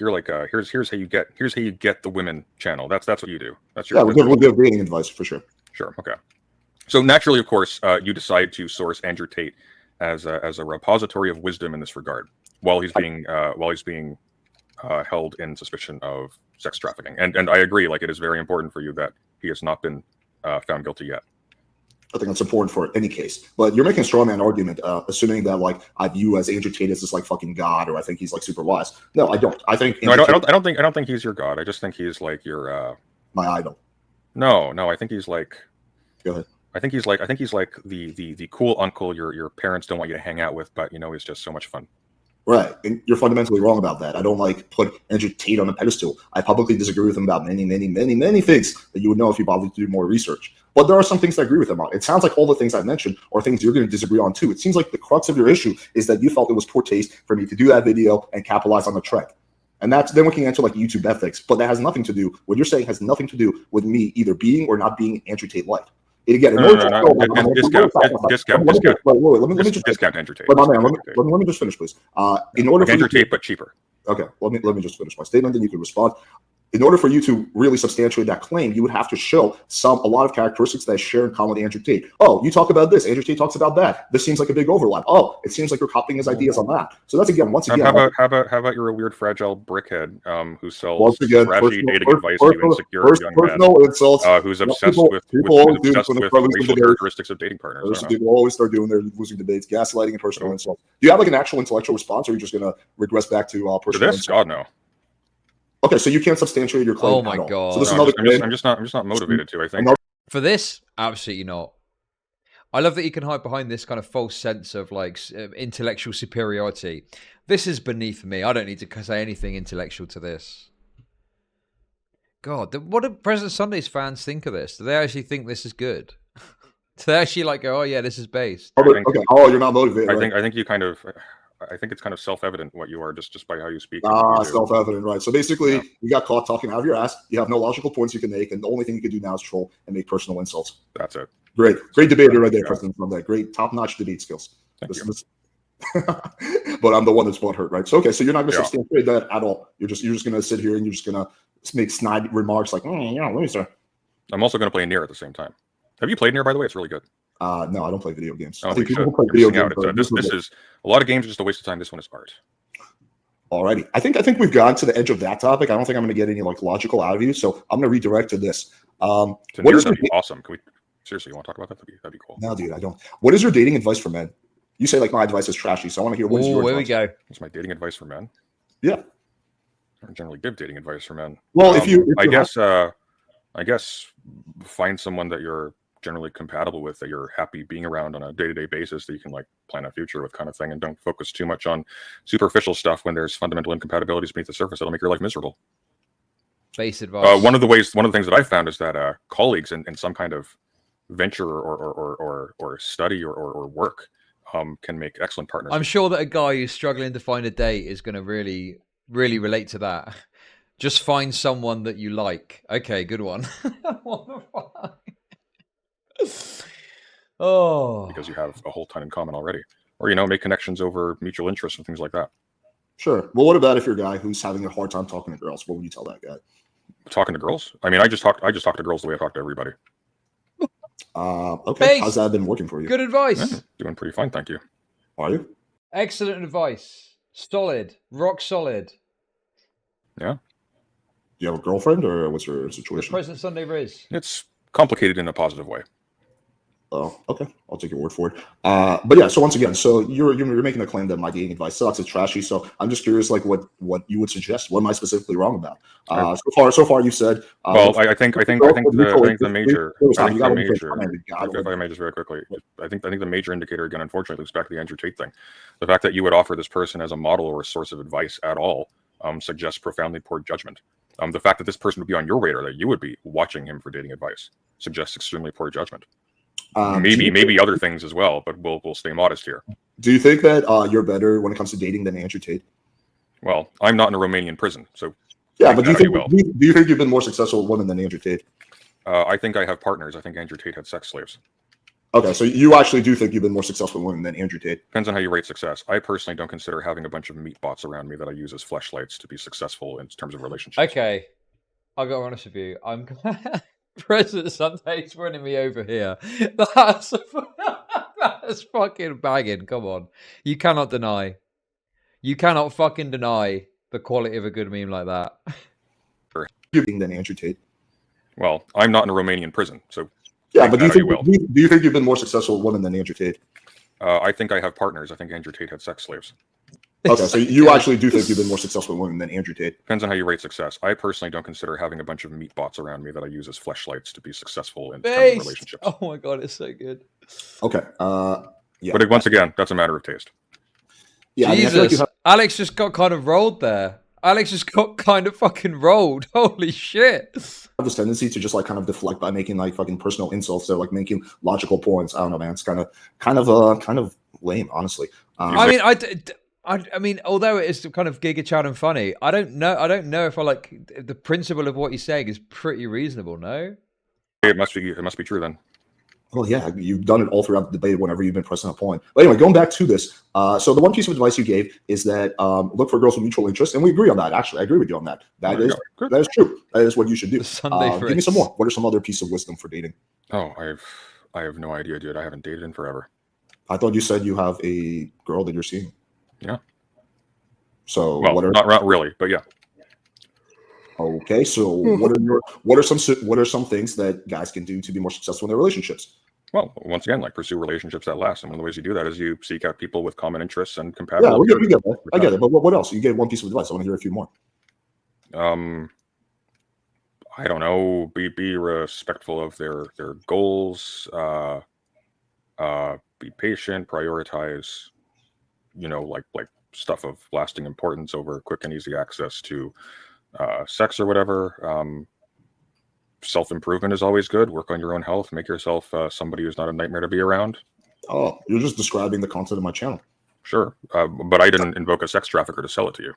here's how you get the women channel. That's what you do. That's your we'll give dating advice for sure. Sure. Okay. So naturally, of course, you decide to source Andrew Tate as a repository of wisdom in this regard, while he's being held in suspicion of sex trafficking. And I agree. Like, it is very important for you that he has not been found guilty yet. I think that's important for any case. But you're making a straw man argument, assuming that like I view as Andrew Tate as this like fucking god, or I think he's like super wise. No, I don't. I think I don't think he's your god. I just think he's like your my idol. No, I think he's like. Go ahead. I think he's like the cool uncle your parents don't want you to hang out with, but he's just so much fun. Right, and you're fundamentally wrong about that. I don't like put Andrew Tate on a pedestal. I publicly disagree with him about many things that you would know if you bothered to do more research. But there are some things I agree with him on. It sounds like all the things I mentioned are things you're going to disagree on too. It seems like the crux of your issue is that you felt it was poor taste for me to do that video and capitalize on the trend. And then we can enter like YouTube ethics, but that has nothing to do. What you're saying has nothing to do with me either being or not being Andrew Tate light. Again, discount Andrew Tate. But my man, let me just finish, please. In order for Andrew Tate, but cheaper. Okay, let me just finish my statement, then you can respond. In order for you to really substantiate that claim, you would have to show a lot of characteristics that share in common with Andrew Tate. Oh, you talk about this. Andrew Tate talks about that. This seems like a big overlap. Oh, it seems like you're copying his ideas on that. So that's once again. How about you're a weird fragile brickhead who sells trashy dating advice to insecure young men who's obsessed with racial characteristics of dating partners. People always start doing their losing debates, gaslighting, and personal insults. Do you have like an actual intellectual response, or are you just going to regress back to personal insults? God, no. Okay, so you can't substantiate your claim. Oh my god! So this is another I'm just not motivated to. I think for this, absolutely not. I love that you can hide behind this kind of false sense of like intellectual superiority. This is beneath me. I don't need to say anything intellectual to this. God, what do President Sunday's fans think of this? Do they actually think this is good? Do they actually like go, oh yeah, this is based? Okay. Oh, you're not motivated. I think you kind of. I think it's kind of self-evident what you are just by how you speak. Self-evident, right? So basically, you got caught talking out of your ass. You have no logical points you can make, and the only thing you can do now is troll and make personal insults. That's it. Great debater right there, President Sunday. Great, top-notch debate skills. Thank you. But I'm the one that's butthurt, right? So so you're not going to substantiate that at all. You're just going to sit here and you're just going to make snide remarks like, let me start. I'm also going to play Nier at the same time. Have you played Nier, by the way? It's really good. No, I don't play video games. I think people play video games. This is a lot of games are just a waste of time. This one is art. Alrighty. I think we've gotten to the edge of that topic. I don't think I'm going to get any like logical out of you, so I'm going to redirect to this. To What is that'd your be awesome. Can we seriously? You want to talk about that? That'd be cool. No, dude, I don't. What is your dating advice for men? You say like my advice is trashy, so I want to hear what is your Where we advice? go. What's my dating advice for men? Yeah. I don't generally give dating advice for men. Well, if you I guess find someone that you're generally compatible with, that you're happy being around on a day-to-day basis, that you can like plan a future with, kind of thing, and don't focus too much on superficial stuff when there's fundamental incompatibilities beneath the surface that'll make your life miserable. Base advice. One of the things that I found is that colleagues in some kind of venture or study or work can make excellent partners. I'm sure that a guy who's struggling to find a date is going to really relate to that. Just find someone that you like. Okay, good one. What the fuck? Oh, because you have a whole ton in common already, or make connections over mutual interests and things like that. Sure. Well, what about if you're a guy who's having a hard time talking to girls? What would you tell that guy? Talking to girls? I mean, I just talk to girls the way I talk to everybody. Okay. Base. How's that been working for you? good advice. Yeah, doing pretty fine, thank you. Are you? Excellent advice. Solid. Rock solid. Yeah. Do you have a girlfriend, or what's your The situation? President Sunday Riz. It's complicated in a positive way. Oh, okay. I'll take your word for it. But yeah, so once again, so you're making the claim that my dating advice sucks, it's trashy. So I'm just curious, like what you would suggest. What am I specifically wrong about? So far you said. Well, I think the major. If I may just very quickly, I think the major indicator, again, unfortunately, looks back to the Andrew Tate thing. The fact that you would offer this person as a model or a source of advice at all suggests profoundly poor judgment. The fact that this person would be on your radar, that you would be watching him for dating advice, suggests extremely poor judgment. Maybe other things as well, but we'll stay modest here. Do you think that you're better when it comes to dating than Andrew Tate? Well, I'm not in a Romanian prison, so yeah. But do you think you've been more successful with women than Andrew Tate? I think I have partners. I think Andrew Tate had sex slaves. Okay, so you actually do think you've been more successful with women than Andrew Tate? Depends on how you rate success. I personally don't consider having a bunch of meat bots around me that I use as fleshlights to be successful in terms of relationships. Okay. I'll go honest with you. I'm President Sunday's running me over here. That's fucking banging. Come on. You cannot fucking deny the quality of a good meme like that. Than Andrew Tate? Well, I'm not in a Romanian prison, so yeah. But do you think you've been more successful with women than Andrew Tate? I think I have partners. I think Andrew Tate had sex slaves. Okay, so you actually do think you've been more successful with women than Andrew Tate? Depends on how you rate success. I personally don't consider having a bunch of meat bots around me that I use as fleshlights to be successful in terms of relationships. Oh my god, it's so good. Okay. Yeah. But once again, that's a matter of taste. Yeah. Jesus, Alex just got kind of rolled there. Alex just got kind of fucking rolled. Holy shit. I have this tendency to just like kind of deflect by making like fucking personal insults or like making logical points. I don't know, man. It's kind of lame, honestly. I mean, although it is kind of Giga Chad and funny, I don't know if I like the principle of what he's saying is pretty reasonable. No, it must be true then. Well, yeah, you've done it all throughout the debate whenever you've been pressing a point. But anyway, going back to this, so the one piece of advice you gave is that look for girls with mutual interest, and we agree on that. Actually, I agree with you on that. That is true. That is what you should do. Give me some more. What are some other pieces of wisdom for dating? Oh, I have no idea, dude. I haven't dated in forever. I thought you said you have a girl that you're seeing. Yeah. So not really, but yeah. Okay, so what are some things that guys can do to be more successful in their relationships? Well, once again, like pursue relationships that last, and one of the ways you do that is you seek out people with common interests and compatibility. Yeah, we get that. I get it. But what else? You gave one piece of advice. I want to hear a few more. I don't know. Be respectful of their goals. Be patient. Prioritize. Like stuff of lasting importance over quick and easy access to sex or whatever. Self-improvement is always good. Work on your own health. Make yourself somebody who's not a nightmare to be around. Oh, you're just describing the content of my channel. Sure, but I didn't invoke a sex trafficker to sell it to you.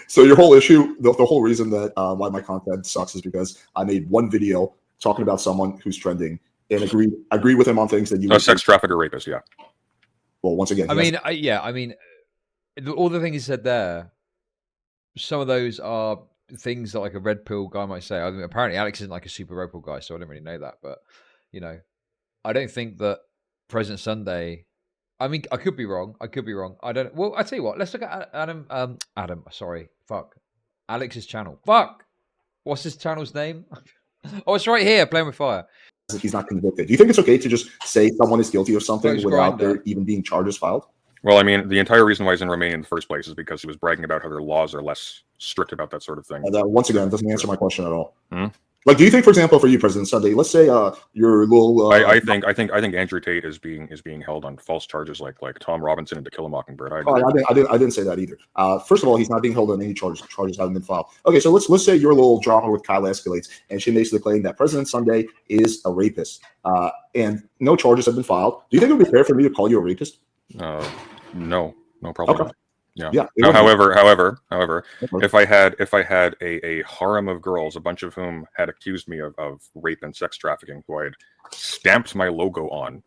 So your whole issue, the whole reason that why my content sucks is because I made one video talking about someone who's trending and agree with him on things that you. A sex trafficker rapist, yeah. Well, once again, I mean, all the things you said there, some of those are things that like a red pill guy might say. I mean, apparently Alex isn't like a super red pill guy, so I don't really know that. But I don't think that President Sunday I mean, I could be wrong. I could be wrong. I don't. Well, I tell you what. Let's look at Adam. Sorry. Fuck. Alex's channel. Fuck. What's his channel's name? Oh, it's right here. Playing with Fire. He's not convicted. Do you think it's okay to just say someone is guilty of something Close without grinder. there even being charges filed? Well, I mean, the entire reason why he's in Romania in the first place is because he was bragging about how their laws are less strict about that sort of thing. Once again, it doesn't answer my question at all. Hmm? Like, do you think, for example, for you, President Sunday, let's say your little I think Andrew Tate is being held on false charges like Tom Robinson and To Kill a Mockingbird. I didn't say that either. First of all, he's not being held on any charges. Charges haven't been filed. Okay, so let's say your little drama with Kyle escalates, and she makes the claim that President Sunday is a rapist, and no charges have been filed. Do you think it would be fair for me to call you a rapist? No problem. Okay. Yeah. No, however, if I had a harem of girls, a bunch of whom had accused me of rape and sex trafficking, who I had stamped my logo on,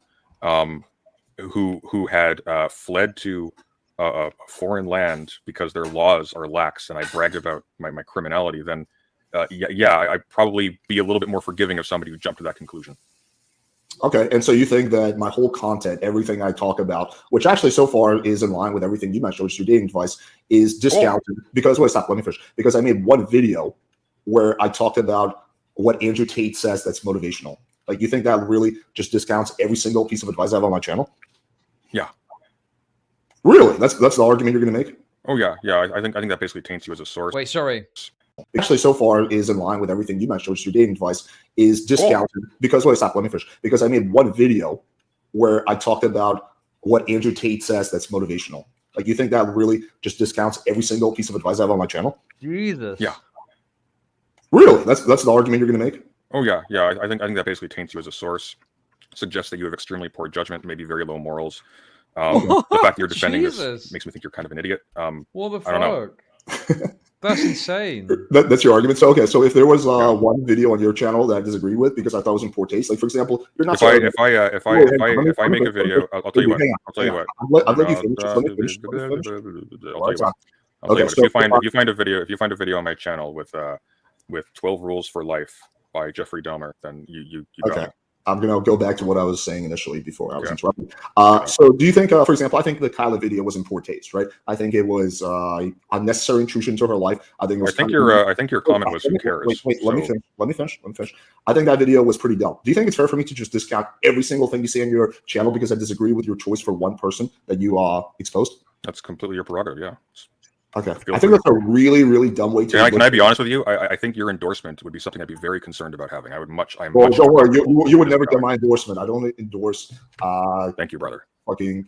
who had fled to a foreign land because their laws are lax, and I bragged about my criminality, then I'd probably be a little bit more forgiving of somebody who jumped to that conclusion. Okay, and so you think that my whole content, everything I talk about, which actually so far is in line with everything you mentioned, which is your dating advice, is discounted because, wait, stop, let me finish. Because I made one video where I talked about what Andrew Tate says that's motivational. Like, you think that really just discounts every single piece of advice I have on my channel? Yeah. Really? That's the argument you're going to make? Oh yeah. I think that basically taints you as a source. Wait, sorry. Actually, so far is in line with everything you mentioned, which is your dating advice, is discounted because, wait, stop, let me finish. Because I made one video where I talked about what Andrew Tate says that's motivational. Like, you think that really just discounts every single piece of advice I have on my channel? Jesus. Yeah. Really? That's the argument you're going to make? Oh yeah. I think that basically taints you as a source. Suggests that you have extremely poor judgment, maybe very low morals. The fact that you're defending this makes me think you're kind of an idiot. What the fuck? I don't know. That's insane. That's your argument. So okay, so if there was one video on your channel that I disagree with because I thought it was in poor taste, like for example, you're not. If I make a video, I'll tell you what. I'll tell you what. I'll let you finish. Let me finish. If you find a video on my channel with 12 Rules for Life by Jeffrey Dahmer, then you got it. I'm going to go back to what I was saying initially before I was interrupted. So do you think, for example, I think the Kyla video was in poor taste, right? I think it was unnecessary intrusion into her life. I think your comment was who cares. Wait, let me finish. I think that video was pretty dumb. Do you think it's fair for me to just discount every single thing you say on your channel because I disagree with your choice for one person that you exposed? That's completely your prerogative, yeah. Okay. I think that's a really, really dumb way to. Can I be honest with you? I think your endorsement would be something I'd be very concerned about having. Don't worry. You would never get my endorsement. I don't endorse. Thank you, brother. Fucking.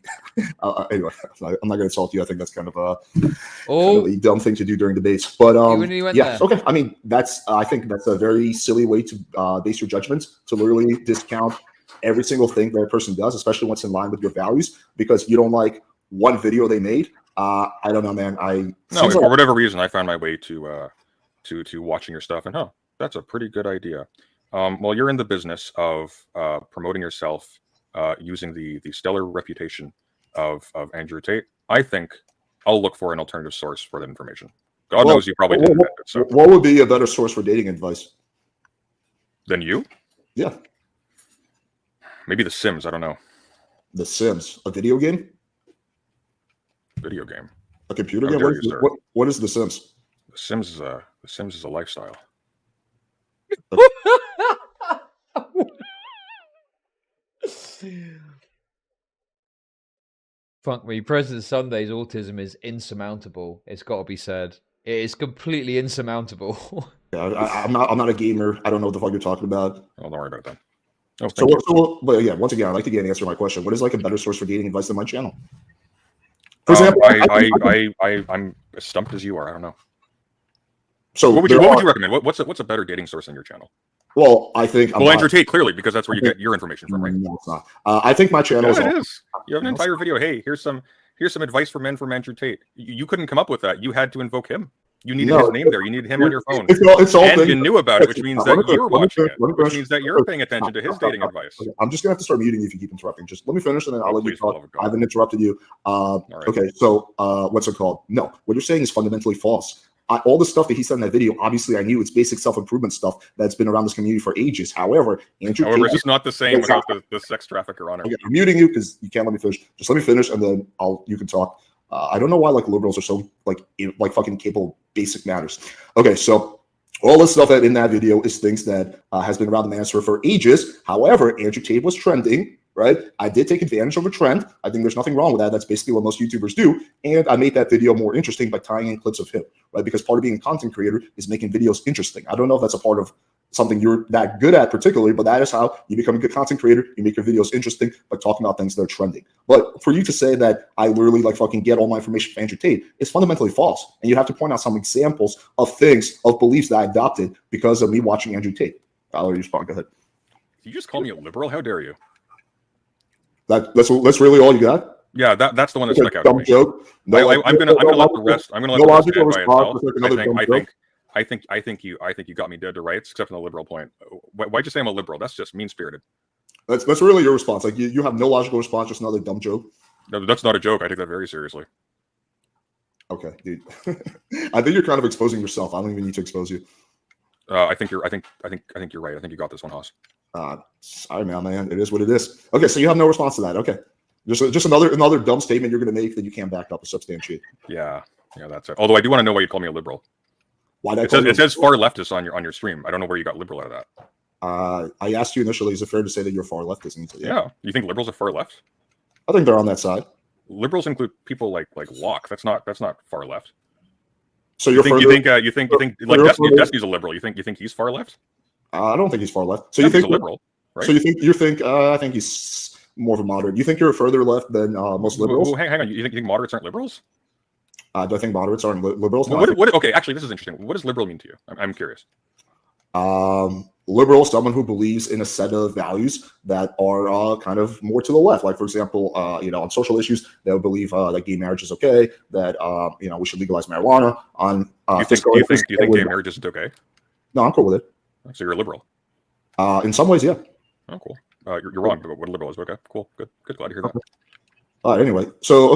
Anyway, I'm not going to insult you. I think that's kind of a dumb thing to do during debates. But yeah. Okay. I mean, I think that's a very silly way to base your judgments, to literally discount every single thing that a person does, especially once in line with your values, because you don't like one video they made. I don't know, man. For whatever reason, I found my way to watching your stuff, and that's a pretty good idea. Well, you're in the business of promoting yourself using the stellar reputation of Andrew Tate. I think I'll look for an alternative source for that information. God knows you probably didn't invent it. So, what would be a better source for dating advice than you? Yeah, maybe The Sims. I don't know. The Sims, a video game. Video game, a computer game. What is The Sims? The Sims is a lifestyle. Fuck me, President Sunday's autism is insurmountable. It's got to be said. It is completely insurmountable. I'm not a gamer. I don't know what the fuck you're talking about. Oh, don't worry about that. But yeah, once again, I'd like to get an answer to my question. What is like a better source for dating advice than my channel? For example, I'm as stumped as you are. I don't know. So what would you recommend? What's a better dating source on your channel? Well, I think Andrew Tate, clearly, because that's where you get your information from, right? No, it's not. I think my channel is. You have an entire video. Hey, here's some advice for men from Andrew Tate. You couldn't come up with that. You had to invoke him. You needed his name there. You needed him on your phone. It's all and you knew about it, which means that you're watching it, which means that you're paying attention to his dating advice. Okay. I'm just going to have to start muting you if you keep interrupting. Just let me finish, and then I'll let you talk. I haven't interrupted you. Right. Okay, so what's it called? No, what you're saying is fundamentally false. all the stuff that he said in that video, obviously I knew it's basic self-improvement stuff that's been around this community for ages. However, Andrew However, Tate, it's just not the same without the sex trafficker on it. okay, I'm muting you because you can't let me finish. Just let me finish, and then you can talk. I don't know why like liberals are so like fucking capable of basic matters. Okay, so all the stuff that in that video is things that has been around the manosphere for ages. However, Andrew Tate was trending, right? I did take advantage of a trend. I think there's nothing wrong with that. That's basically what most YouTubers do. And I made that video more interesting by tying in clips of him, right? Because part of being a content creator is making videos interesting. I don't know if that's a part of something you're that good at particularly, but that is how you become a good content creator. You make your videos interesting by talking about things that are trending. But for you to say that I literally like fucking get all my information from Andrew Tate is fundamentally false. And you have to point out some examples of things, of beliefs that I adopted because of me watching Andrew Tate. I'll let you respond. Go ahead. You just call me a liberal? How dare you? That's really all you got? Yeah, that's the one that stuck out to Dumb me. joke. I'm gonna let the rest. I'm gonna let the rest stand by itself. I think you got me dead to rights, except for the liberal point. Why'd you say I'm a liberal? That's just mean spirited. That's really your response. Like you have no logical response, just another dumb joke. No, that's not a joke. I take that very seriously. Okay, dude. I think you're kind of exposing yourself. I don't even need to expose you. I think you're right. I think you got this one, Haas. Sorry, man. It is what it is. Okay, so you have no response to that. Okay, just another dumb statement you're going to make that you can't back up or substantiate. Yeah, that's it. Although I do want to know why you call me a liberal. It says far leftist on your stream. I don't know where you got liberal out of that. I asked you initially, is it fair to say that you're far leftist? And yeah. You think liberals are far left? I think they're on that side. Liberals include people like Locke. That's not far left. So you think like Destiny's a liberal? You think he's far left? I don't think he's far left. So you think he's a liberal, right? So you think I think he's more of a moderate. You think you're further left than most liberals? Hang on. You think moderates aren't liberals? Do I think moderates aren't liberals? No, Okay, actually, this is interesting. What does liberal mean to you? I'm curious. Liberal, someone who believes in a set of values that are kind of more to the left. Like, for example, on social issues, they would believe that gay marriage is okay, that we should legalize marijuana. On do you think gay marriage isn't okay? No, I'm cool with it. So you're a liberal. In some ways, yeah. Oh, cool. You're wrong, but what liberal is okay. Cool. Good. Glad to hear that. Anyway, so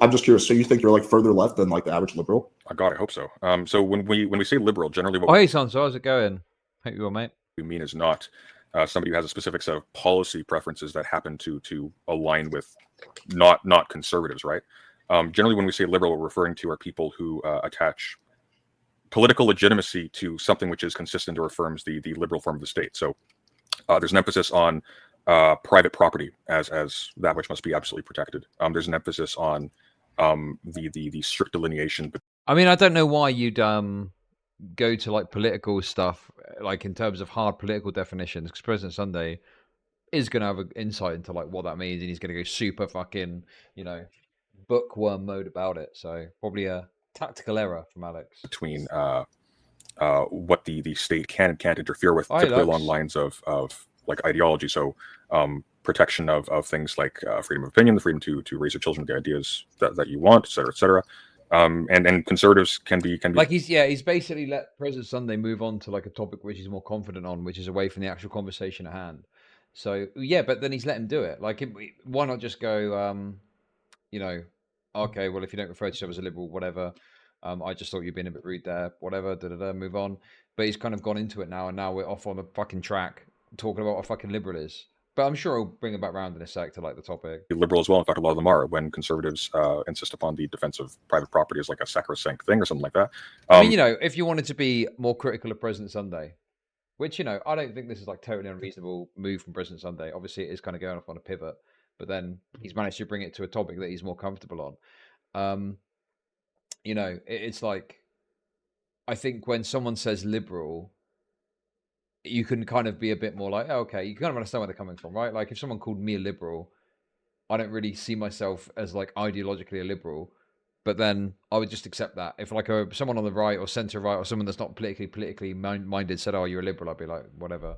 I'm just curious. So you think you're like further left than like the average liberal? God, I hope so. So when we say liberal, generally hey, Sansa, how's it going? Hope you're well, mate. We mean is not somebody who has a specific set of policy preferences that happen to align with not conservatives, right? Generally, when we say liberal, we're referring to are people who attach political legitimacy to something which is consistent or affirms the liberal form of the state. So there's an emphasis on private property as that which must be absolutely protected. There's an emphasis on the strict delineation. I mean, I don't know why you'd go to like political stuff, like in terms of hard political definitions, because PresidentSunday is going to have an insight into like what that means, and he's going to go super fucking bookworm mode about it. So probably a tactical error from Alex between what the state can and can't interfere with, typically along lines of like ideology. So protection of things like freedom of opinion, the freedom to raise your children with the ideas that you want, et cetera, et cetera. And conservatives can be like he's basically let PresidentSunday move on to like a topic which he's more confident on, which is away from the actual conversation at hand. So yeah, but then he's let him do it. Like, why not just go, okay, well, if you don't refer to yourself as a liberal, whatever. I just thought you'd been a bit rude there, whatever. Move on. But he's kind of gone into it now, and now we're off on the fucking track talking about what a fucking liberal is. But I'm sure he'll bring it back around in a sec to like the topic. Liberal as well. In fact, a lot of them are, when conservatives insist upon the defense of private property as like a sacrosanct thing or something like that. I mean, if you wanted to be more critical of PresidentSunday, which, I don't think this is like totally unreasonable move from PresidentSunday. Obviously, it is kind of going off on a pivot, but then he's managed to bring it to a topic that he's more comfortable on. It's like, I think when someone says liberal, you can kind of be a bit more like, oh, okay, you kind of understand where they're coming from, right? Like, if someone called me a liberal, I don't really see myself as like ideologically a liberal, but then I would just accept that. If like someone on the right or center right or someone that's not politically minded said, oh, you're a liberal, I'd be like, whatever,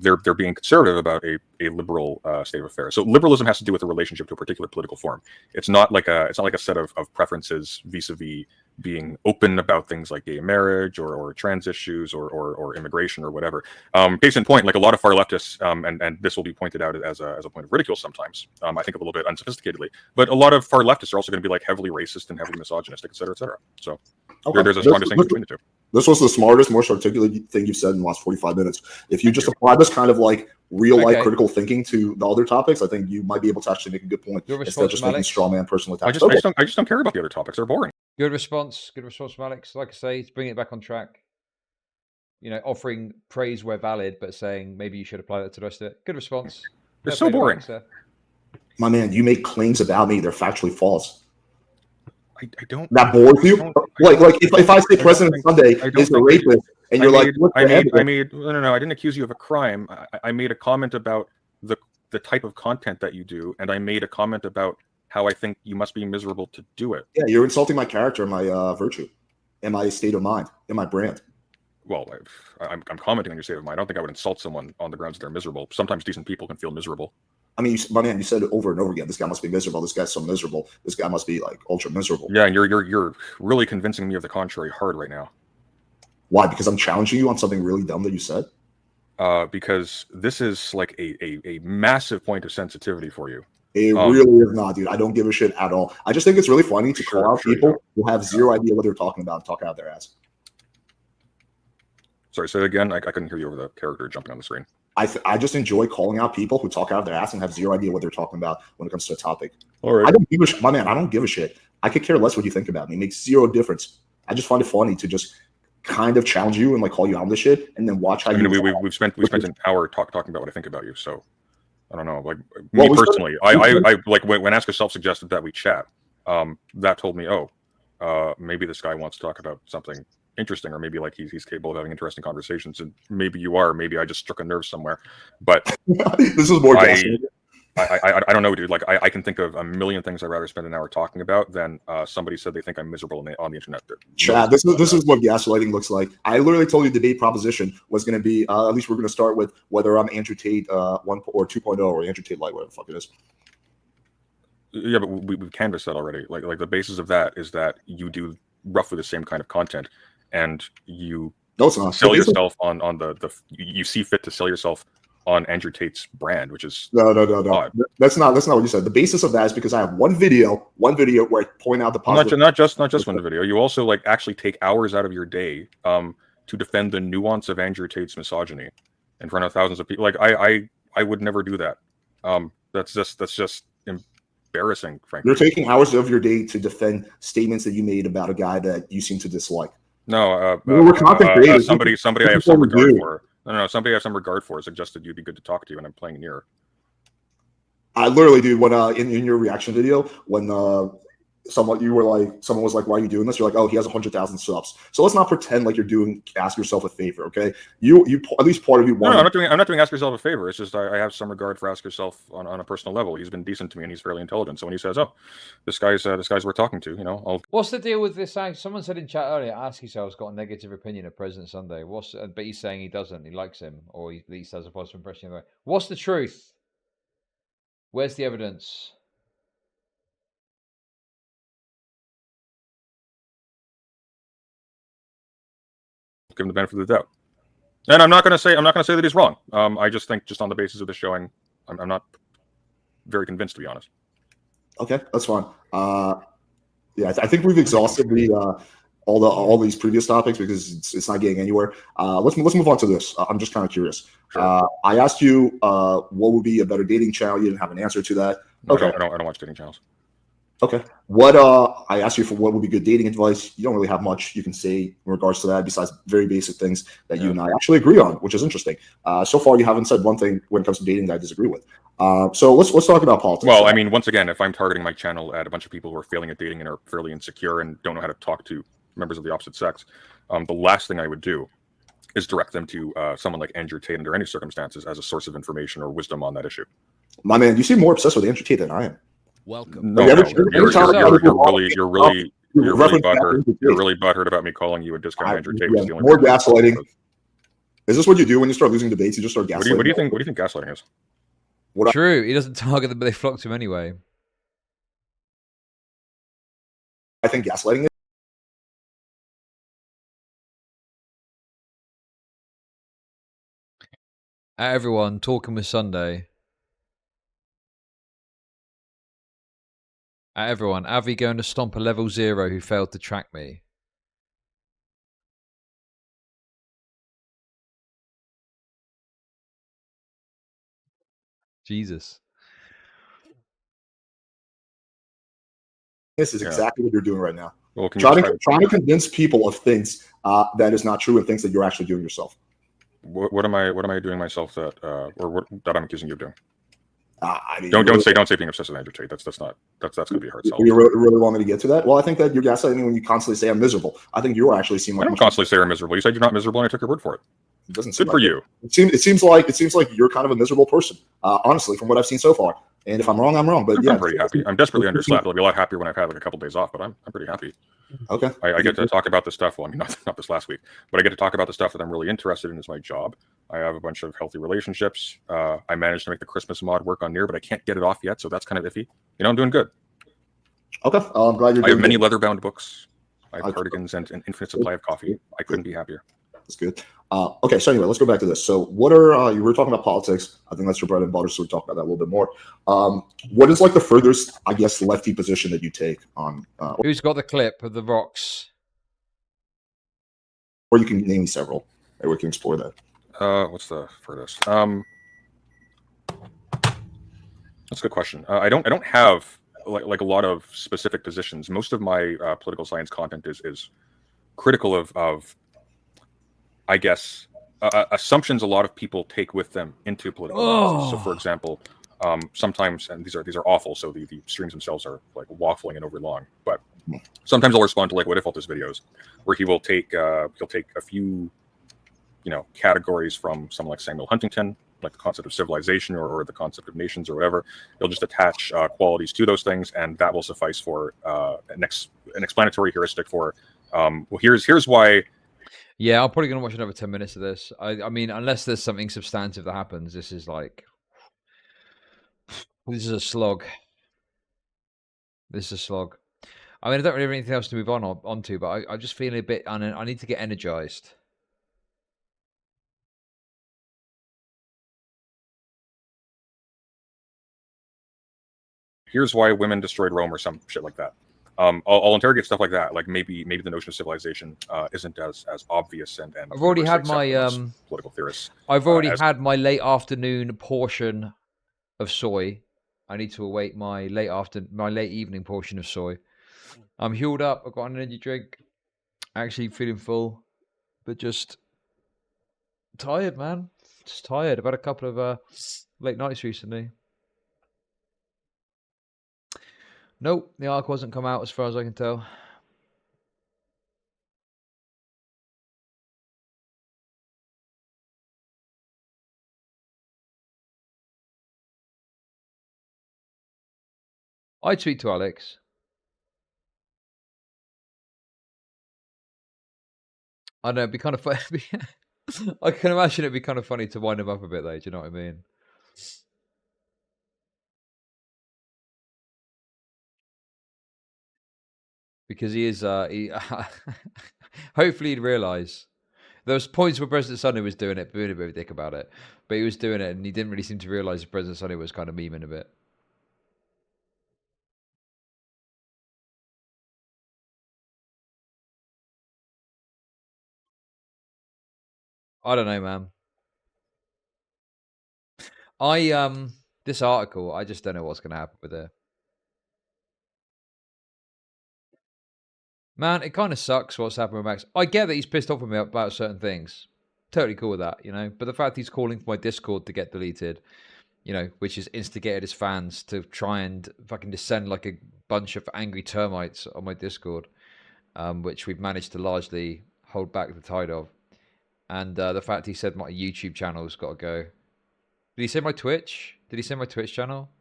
they're being conservative about a liberal state of affairs. So liberalism has to do with a relationship to a particular political form. It's not like a set of preferences vis-a-vis being open about things like gay marriage or trans issues or immigration or whatever. Case in point, like a lot of far leftists, and this will be pointed out as a point of ridicule sometimes. I think a little bit unsophisticatedly, but a lot of far leftists are also going to be like heavily racist and heavily misogynistic, et cetera, et cetera. So there's a strong distinction between the two. This was the smartest, most articulate thing you've said in the last 45 minutes. If you just apply this kind of like real-life critical thinking to the other topics, I think you might be able to actually make a good point instead of just making straw man personal attacks. I just don't care about the other topics. They're boring. Good response from Alex. Like I say, to bring it back on track. You know, offering praise where valid, but saying maybe you should apply that to the rest of it. Good response. They're so boring. My man, you make claims about me; they're factually false. I don't. That bores you? Like if I say President Sunday is a rapist, and you're like, I didn't accuse you of a crime. I made a comment about the type of content that you do, and I made a comment about how I think you must be miserable to do it. Yeah, you're insulting my character, and my virtue, and my state of mind, and my brand. Well, I'm commenting on your state of mind. I don't think I would insult someone on the grounds that they're miserable. Sometimes decent people can feel miserable. I mean, my man, you said it over and over again. This guy must be miserable. This guy's so miserable. This guy must be like ultra miserable. Yeah, and you're really convincing me of the contrary hard right now. Why? Because I'm challenging you on something really dumb that you said? Because this is like a massive point of sensitivity for you. It really is not, dude. I don't give a shit at all. I just think it's really funny to call out people who have zero idea what they're talking about and talk out their ass. Sorry, say it again. I couldn't hear you over the character jumping on the screen. I just enjoy calling out people who talk out of their ass and have zero idea what they're talking about when it comes to a topic. All right. I don't give a shit. My man, I don't give a shit. I could care less what you think about me. It makes zero difference. I just find it funny to just kind of challenge you and like call you out on this shit and then watch how we've spent an hour talking about what I think about you. So I don't know. Like me personally, I like when Ask Yourself suggested that we chat, that told me, maybe this guy wants to talk about something interesting, or maybe like he's capable of having interesting conversations, and maybe you are, maybe I just struck a nerve somewhere, but this is more I don't know, dude. Like I can think of a million things I'd rather spend an hour talking about than somebody said they think I'm miserable on the internet. Chad, this is what gaslighting looks like. I literally told you the debate proposition was going to be, at least we're going to start with whether I'm Andrew Tate 1 or 2.0 or Andrew Tate Light, whatever the fuck it is. Yeah, but we've canvassed that already. Like the basis of that is that you do roughly the same kind of content, and you sell yourself on you see fit to sell yourself on Andrew Tate's brand, which is no. That's not what you said. The basis of that is because I have one video where I point out the positive. Not just one video. You also like actually take hours out of your day to defend the nuance of Andrew Tate's misogyny in front of thousands of people. Like I would never do that. That's just embarrassing, frankly. You're taking hours of your day to defend statements that you made about a guy that you seem to dislike. No, we're content creators. Somebody I have some regard for. No, somebody I have some regard for suggested you'd be good to talk to, and I'm playing near. I literally, dude, when in your reaction video, when someone was like, why are you doing this? You're like, oh, he has 100,000 subs. So let's not pretend like you're doing ask yourself a favor, okay? You at least part of you want. No, I'm not doing ask yourself a favor. It's just I have some regard for ask yourself on a personal level. He's been decent to me and he's fairly intelligent. So when he says, oh, this guy's worth talking to, What's the deal with this? Someone said in chat earlier, ask yourself's got a negative opinion of President Sunday. But he's saying he doesn't. He likes him, or he at least has a positive impression of him. What's the truth? Where's the evidence? Give him the benefit of the doubt, and I'm not going to say that he's wrong. I just think, just on the basis of the showing, I'm not very convinced, to be honest. Okay, that's fine. Yeah, I think we've exhausted all these previous topics because it's not getting anywhere. Let's move on to this. I'm just kind of curious. Sure. I asked you what would be a better dating channel. You didn't have an answer to that. Okay, I don't watch dating channels. Okay. I asked you for what would be good dating advice. You don't really have much you can say in regards to that besides very basic things that you and I actually agree on, which is interesting. So far, you haven't said one thing when it comes to dating that I disagree with. So let's talk about politics. Well, I mean, once again, if I'm targeting my channel at a bunch of people who are failing at dating and are fairly insecure and don't know how to talk to members of the opposite sex, the last thing I would do is direct them to someone like Andrew Tate under any circumstances as a source of information or wisdom on that issue. My man, you seem more obsessed with Andrew Tate than I am. Welcome. No, you're really butthurt. You're really butthurt about me calling you a discount Andrew Tate. More gaslighting. Is this what you do when you start losing debates? You just start gaslighting. What do you think? What do you think gaslighting is? True. He doesn't target them, but they flock to him anyway. I think gaslighting is. Everyone, talking with Sunday. Everyone, Avi going to stomp a level 0 who failed to track me. Jesus. This is exactly what you're doing right now. Well, trying to convince people of things that is not true and things that you're actually doing yourself. What am I doing myself that that I'm accusing you of doing? I mean, don't say being obsessed with Andrew Tate. That's going to be a hard sell. You really want me to get to that? Well, I think that you're gaslighting me when you constantly say I'm miserable. I think you actually seem like I don't constantly say I'm miserable. You said you're not miserable, and I took your word for it. It doesn't seem good for you. It seems like you're kind of a miserable person. Honestly, from what I've seen so far. And if I'm wrong, I'm wrong. But yeah, I'm pretty happy. I'm desperately underslapped. I'll be a lot happier when I've had like a couple days off. But I'm pretty happy. Okay. I get to talk about the stuff. Well, I mean, not this last week, but I get to talk about the stuff that I'm really interested in as my job. I have a bunch of healthy relationships. I managed to make the Christmas mod work on Nier, but I can't get it off yet, so that's kind of iffy. You know, I'm doing good. Okay. I'm glad you're. I have many leather-bound books. I have cardigans and an infinite supply of coffee. I couldn't be happier. That's good. Okay, so anyway, let's go back to this. So what are you were talking about politics? I think that's your bread and butter, so we talk about that a little bit more. What is like the furthest, I guess, lefty position that you take on? Who's got the clip of the rocks? Or you can name me several. Maybe we can explore that. What's the furthest? That's a good question. I don't have like a lot of specific positions. Most of my political science content is critical of I guess, assumptions a lot of people take with them into political analysis. So, for example, sometimes, and these are awful, so the streams themselves are like waffling and overlong. But sometimes I'll respond to like what if altus videos, where he'll take a few, categories from someone like Samuel Huntington, like the concept of civilization or the concept of nations or whatever. He'll just attach qualities to those things, and that will suffice for an explanatory heuristic for. Well, here's why. Yeah, I'm probably going to watch another 10 minutes of this. I mean, unless there's something substantive that happens, this is a slog. This is a slog. I mean, I don't really have anything else to move on to, but I'm just feeling a bit, I need to get energized. Here's why women destroyed Rome or some shit like that. I'll interrogate stuff like that. Like maybe the notion of civilization isn't as obvious and I've already had my political theorists. I've already had my late afternoon portion of soy. I need to await my late evening portion of soy. I'm healed up. I've got an energy drink. Actually feeling full, but just tired, man. Just tired. I've had a couple of late nights recently. Nope, the arc hasn't come out as far as I can tell. I'd tweet to Alex. I know, it'd be kind of funny. I can imagine it'd be kind of funny to wind him up a bit, though. Do you know what I mean? Because he is, hopefully he'd realise. There was points where President Sunday was doing it, being a bit of a dick about it. But he was doing it, and he didn't really seem to realise that President Sunday was kind of memeing a bit. I don't know, man. This article, I just don't know what's going to happen with it. Man, it kind of sucks what's happened with Max. I get that he's pissed off with me about certain things. Totally cool with that, But the fact he's calling for my Discord to get deleted, which has instigated his fans to try and fucking descend like a bunch of angry termites on my Discord, which we've managed to largely hold back the tide of. And the fact he said my YouTube channel's got to go. Did he say my Twitch? Did he say my Twitch channel?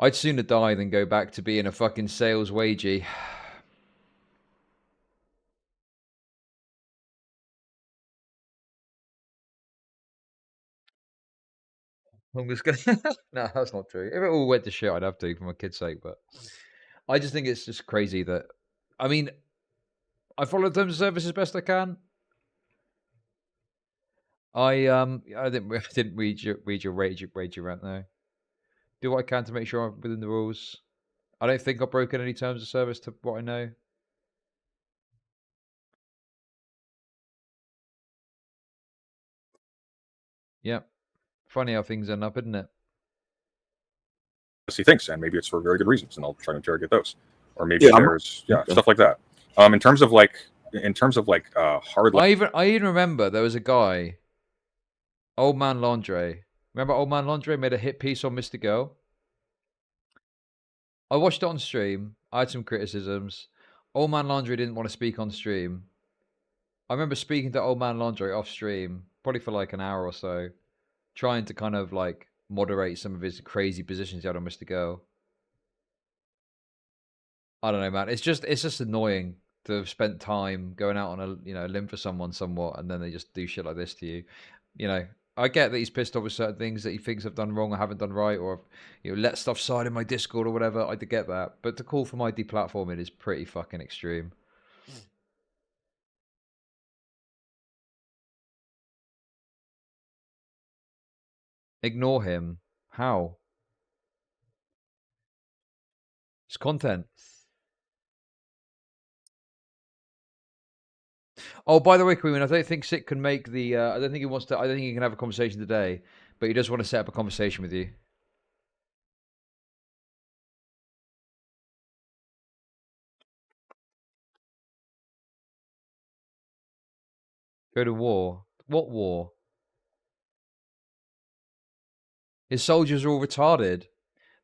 I'd sooner die than go back to being a fucking sales wagey. I'm just gonna. No, that's not true. If it all went to shit, I'd have to for my kid's sake. But I just think it's just crazy that. I mean, I follow terms of service as best I can. I didn't read your rage rant there. Do what I can to make sure I'm within the rules. I don't think I've broken any terms of service to what I know. Yep. Funny how things end up, isn't it? He thinks, and maybe it's for very good reasons, and I'll try to interrogate those. Or maybe there's stuff like that. In terms of hard. I even remember there was a guy, Old Man Landre. Remember Old Man Landre made a hit piece on Mr. Girl? I watched it on stream. I had some criticisms. Old Man Landre didn't want to speak on stream. I remember speaking to Old Man Landre off stream, probably for like an hour or so, trying to kind of like moderate some of his crazy positions he had on Mr. Girl. I don't know, man. It's just annoying to have spent time going out on a limb for someone somewhat, and then they just do shit like this to you. I get that he's pissed off with certain things that he thinks I've done wrong or haven't done right, or let stuff slide in my Discord or whatever. I get that, but to call for my deplatforming is pretty fucking extreme. Ignore him. How? It's content. Oh, by the way, Queen, I don't think Sick can make the. I don't think he wants to. I don't think he can have a conversation today, but he does want to set up a conversation with you. Go to war. What war? His soldiers are all retarded.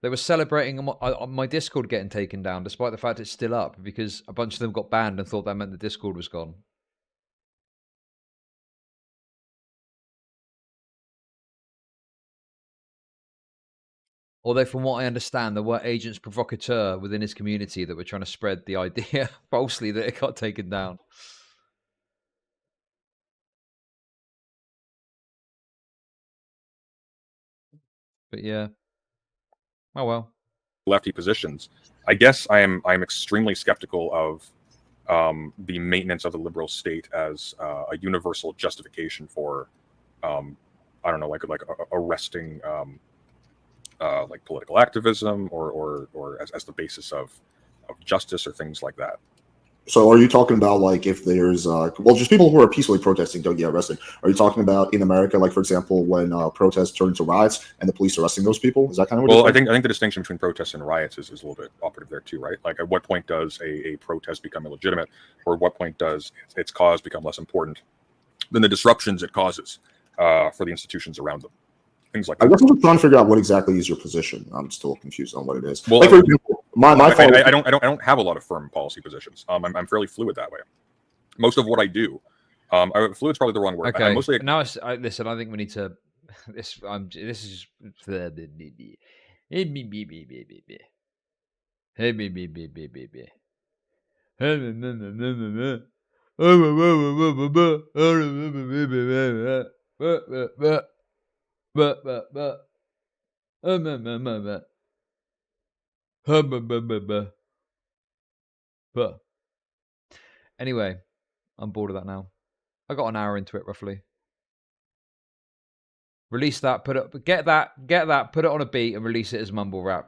They were celebrating on my Discord getting taken down, despite the fact it's still up, because a bunch of them got banned and thought that meant the Discord was gone. Although, from what I understand, there were agents provocateur within his community that were trying to spread the idea falsely that it got taken down. But yeah. Oh well. Lefty positions. I guess I'm extremely skeptical of the maintenance of the liberal state as a universal justification for I don't know, like arresting like political activism or as the basis of justice or things like that. So are you talking about like if there's just people who are peacefully protesting don't get arrested? Are you talking about in America, like for example, when protests turn into riots and the police arresting those people? Is that kind of what? Well, I think the distinction between protests and riots is a little bit operative there too, right? Like at what point does a protest become illegitimate, or at what point does its cause become less important than the disruptions it causes for the institutions around them? Things like that. I guess I'm just trying to figure out what exactly is your position. I'm still confused on what it is. Well, like for example, I don't have a lot of firm policy positions. I'm fairly fluid that way. Most of what I do, fluid's probably the wrong word. Okay. Mostly, now listen. I think we need to. This is. Anyway, I'm bored of that now. I got an hour into it roughly. Release that, get that, put it on a beat and release it as mumble rap.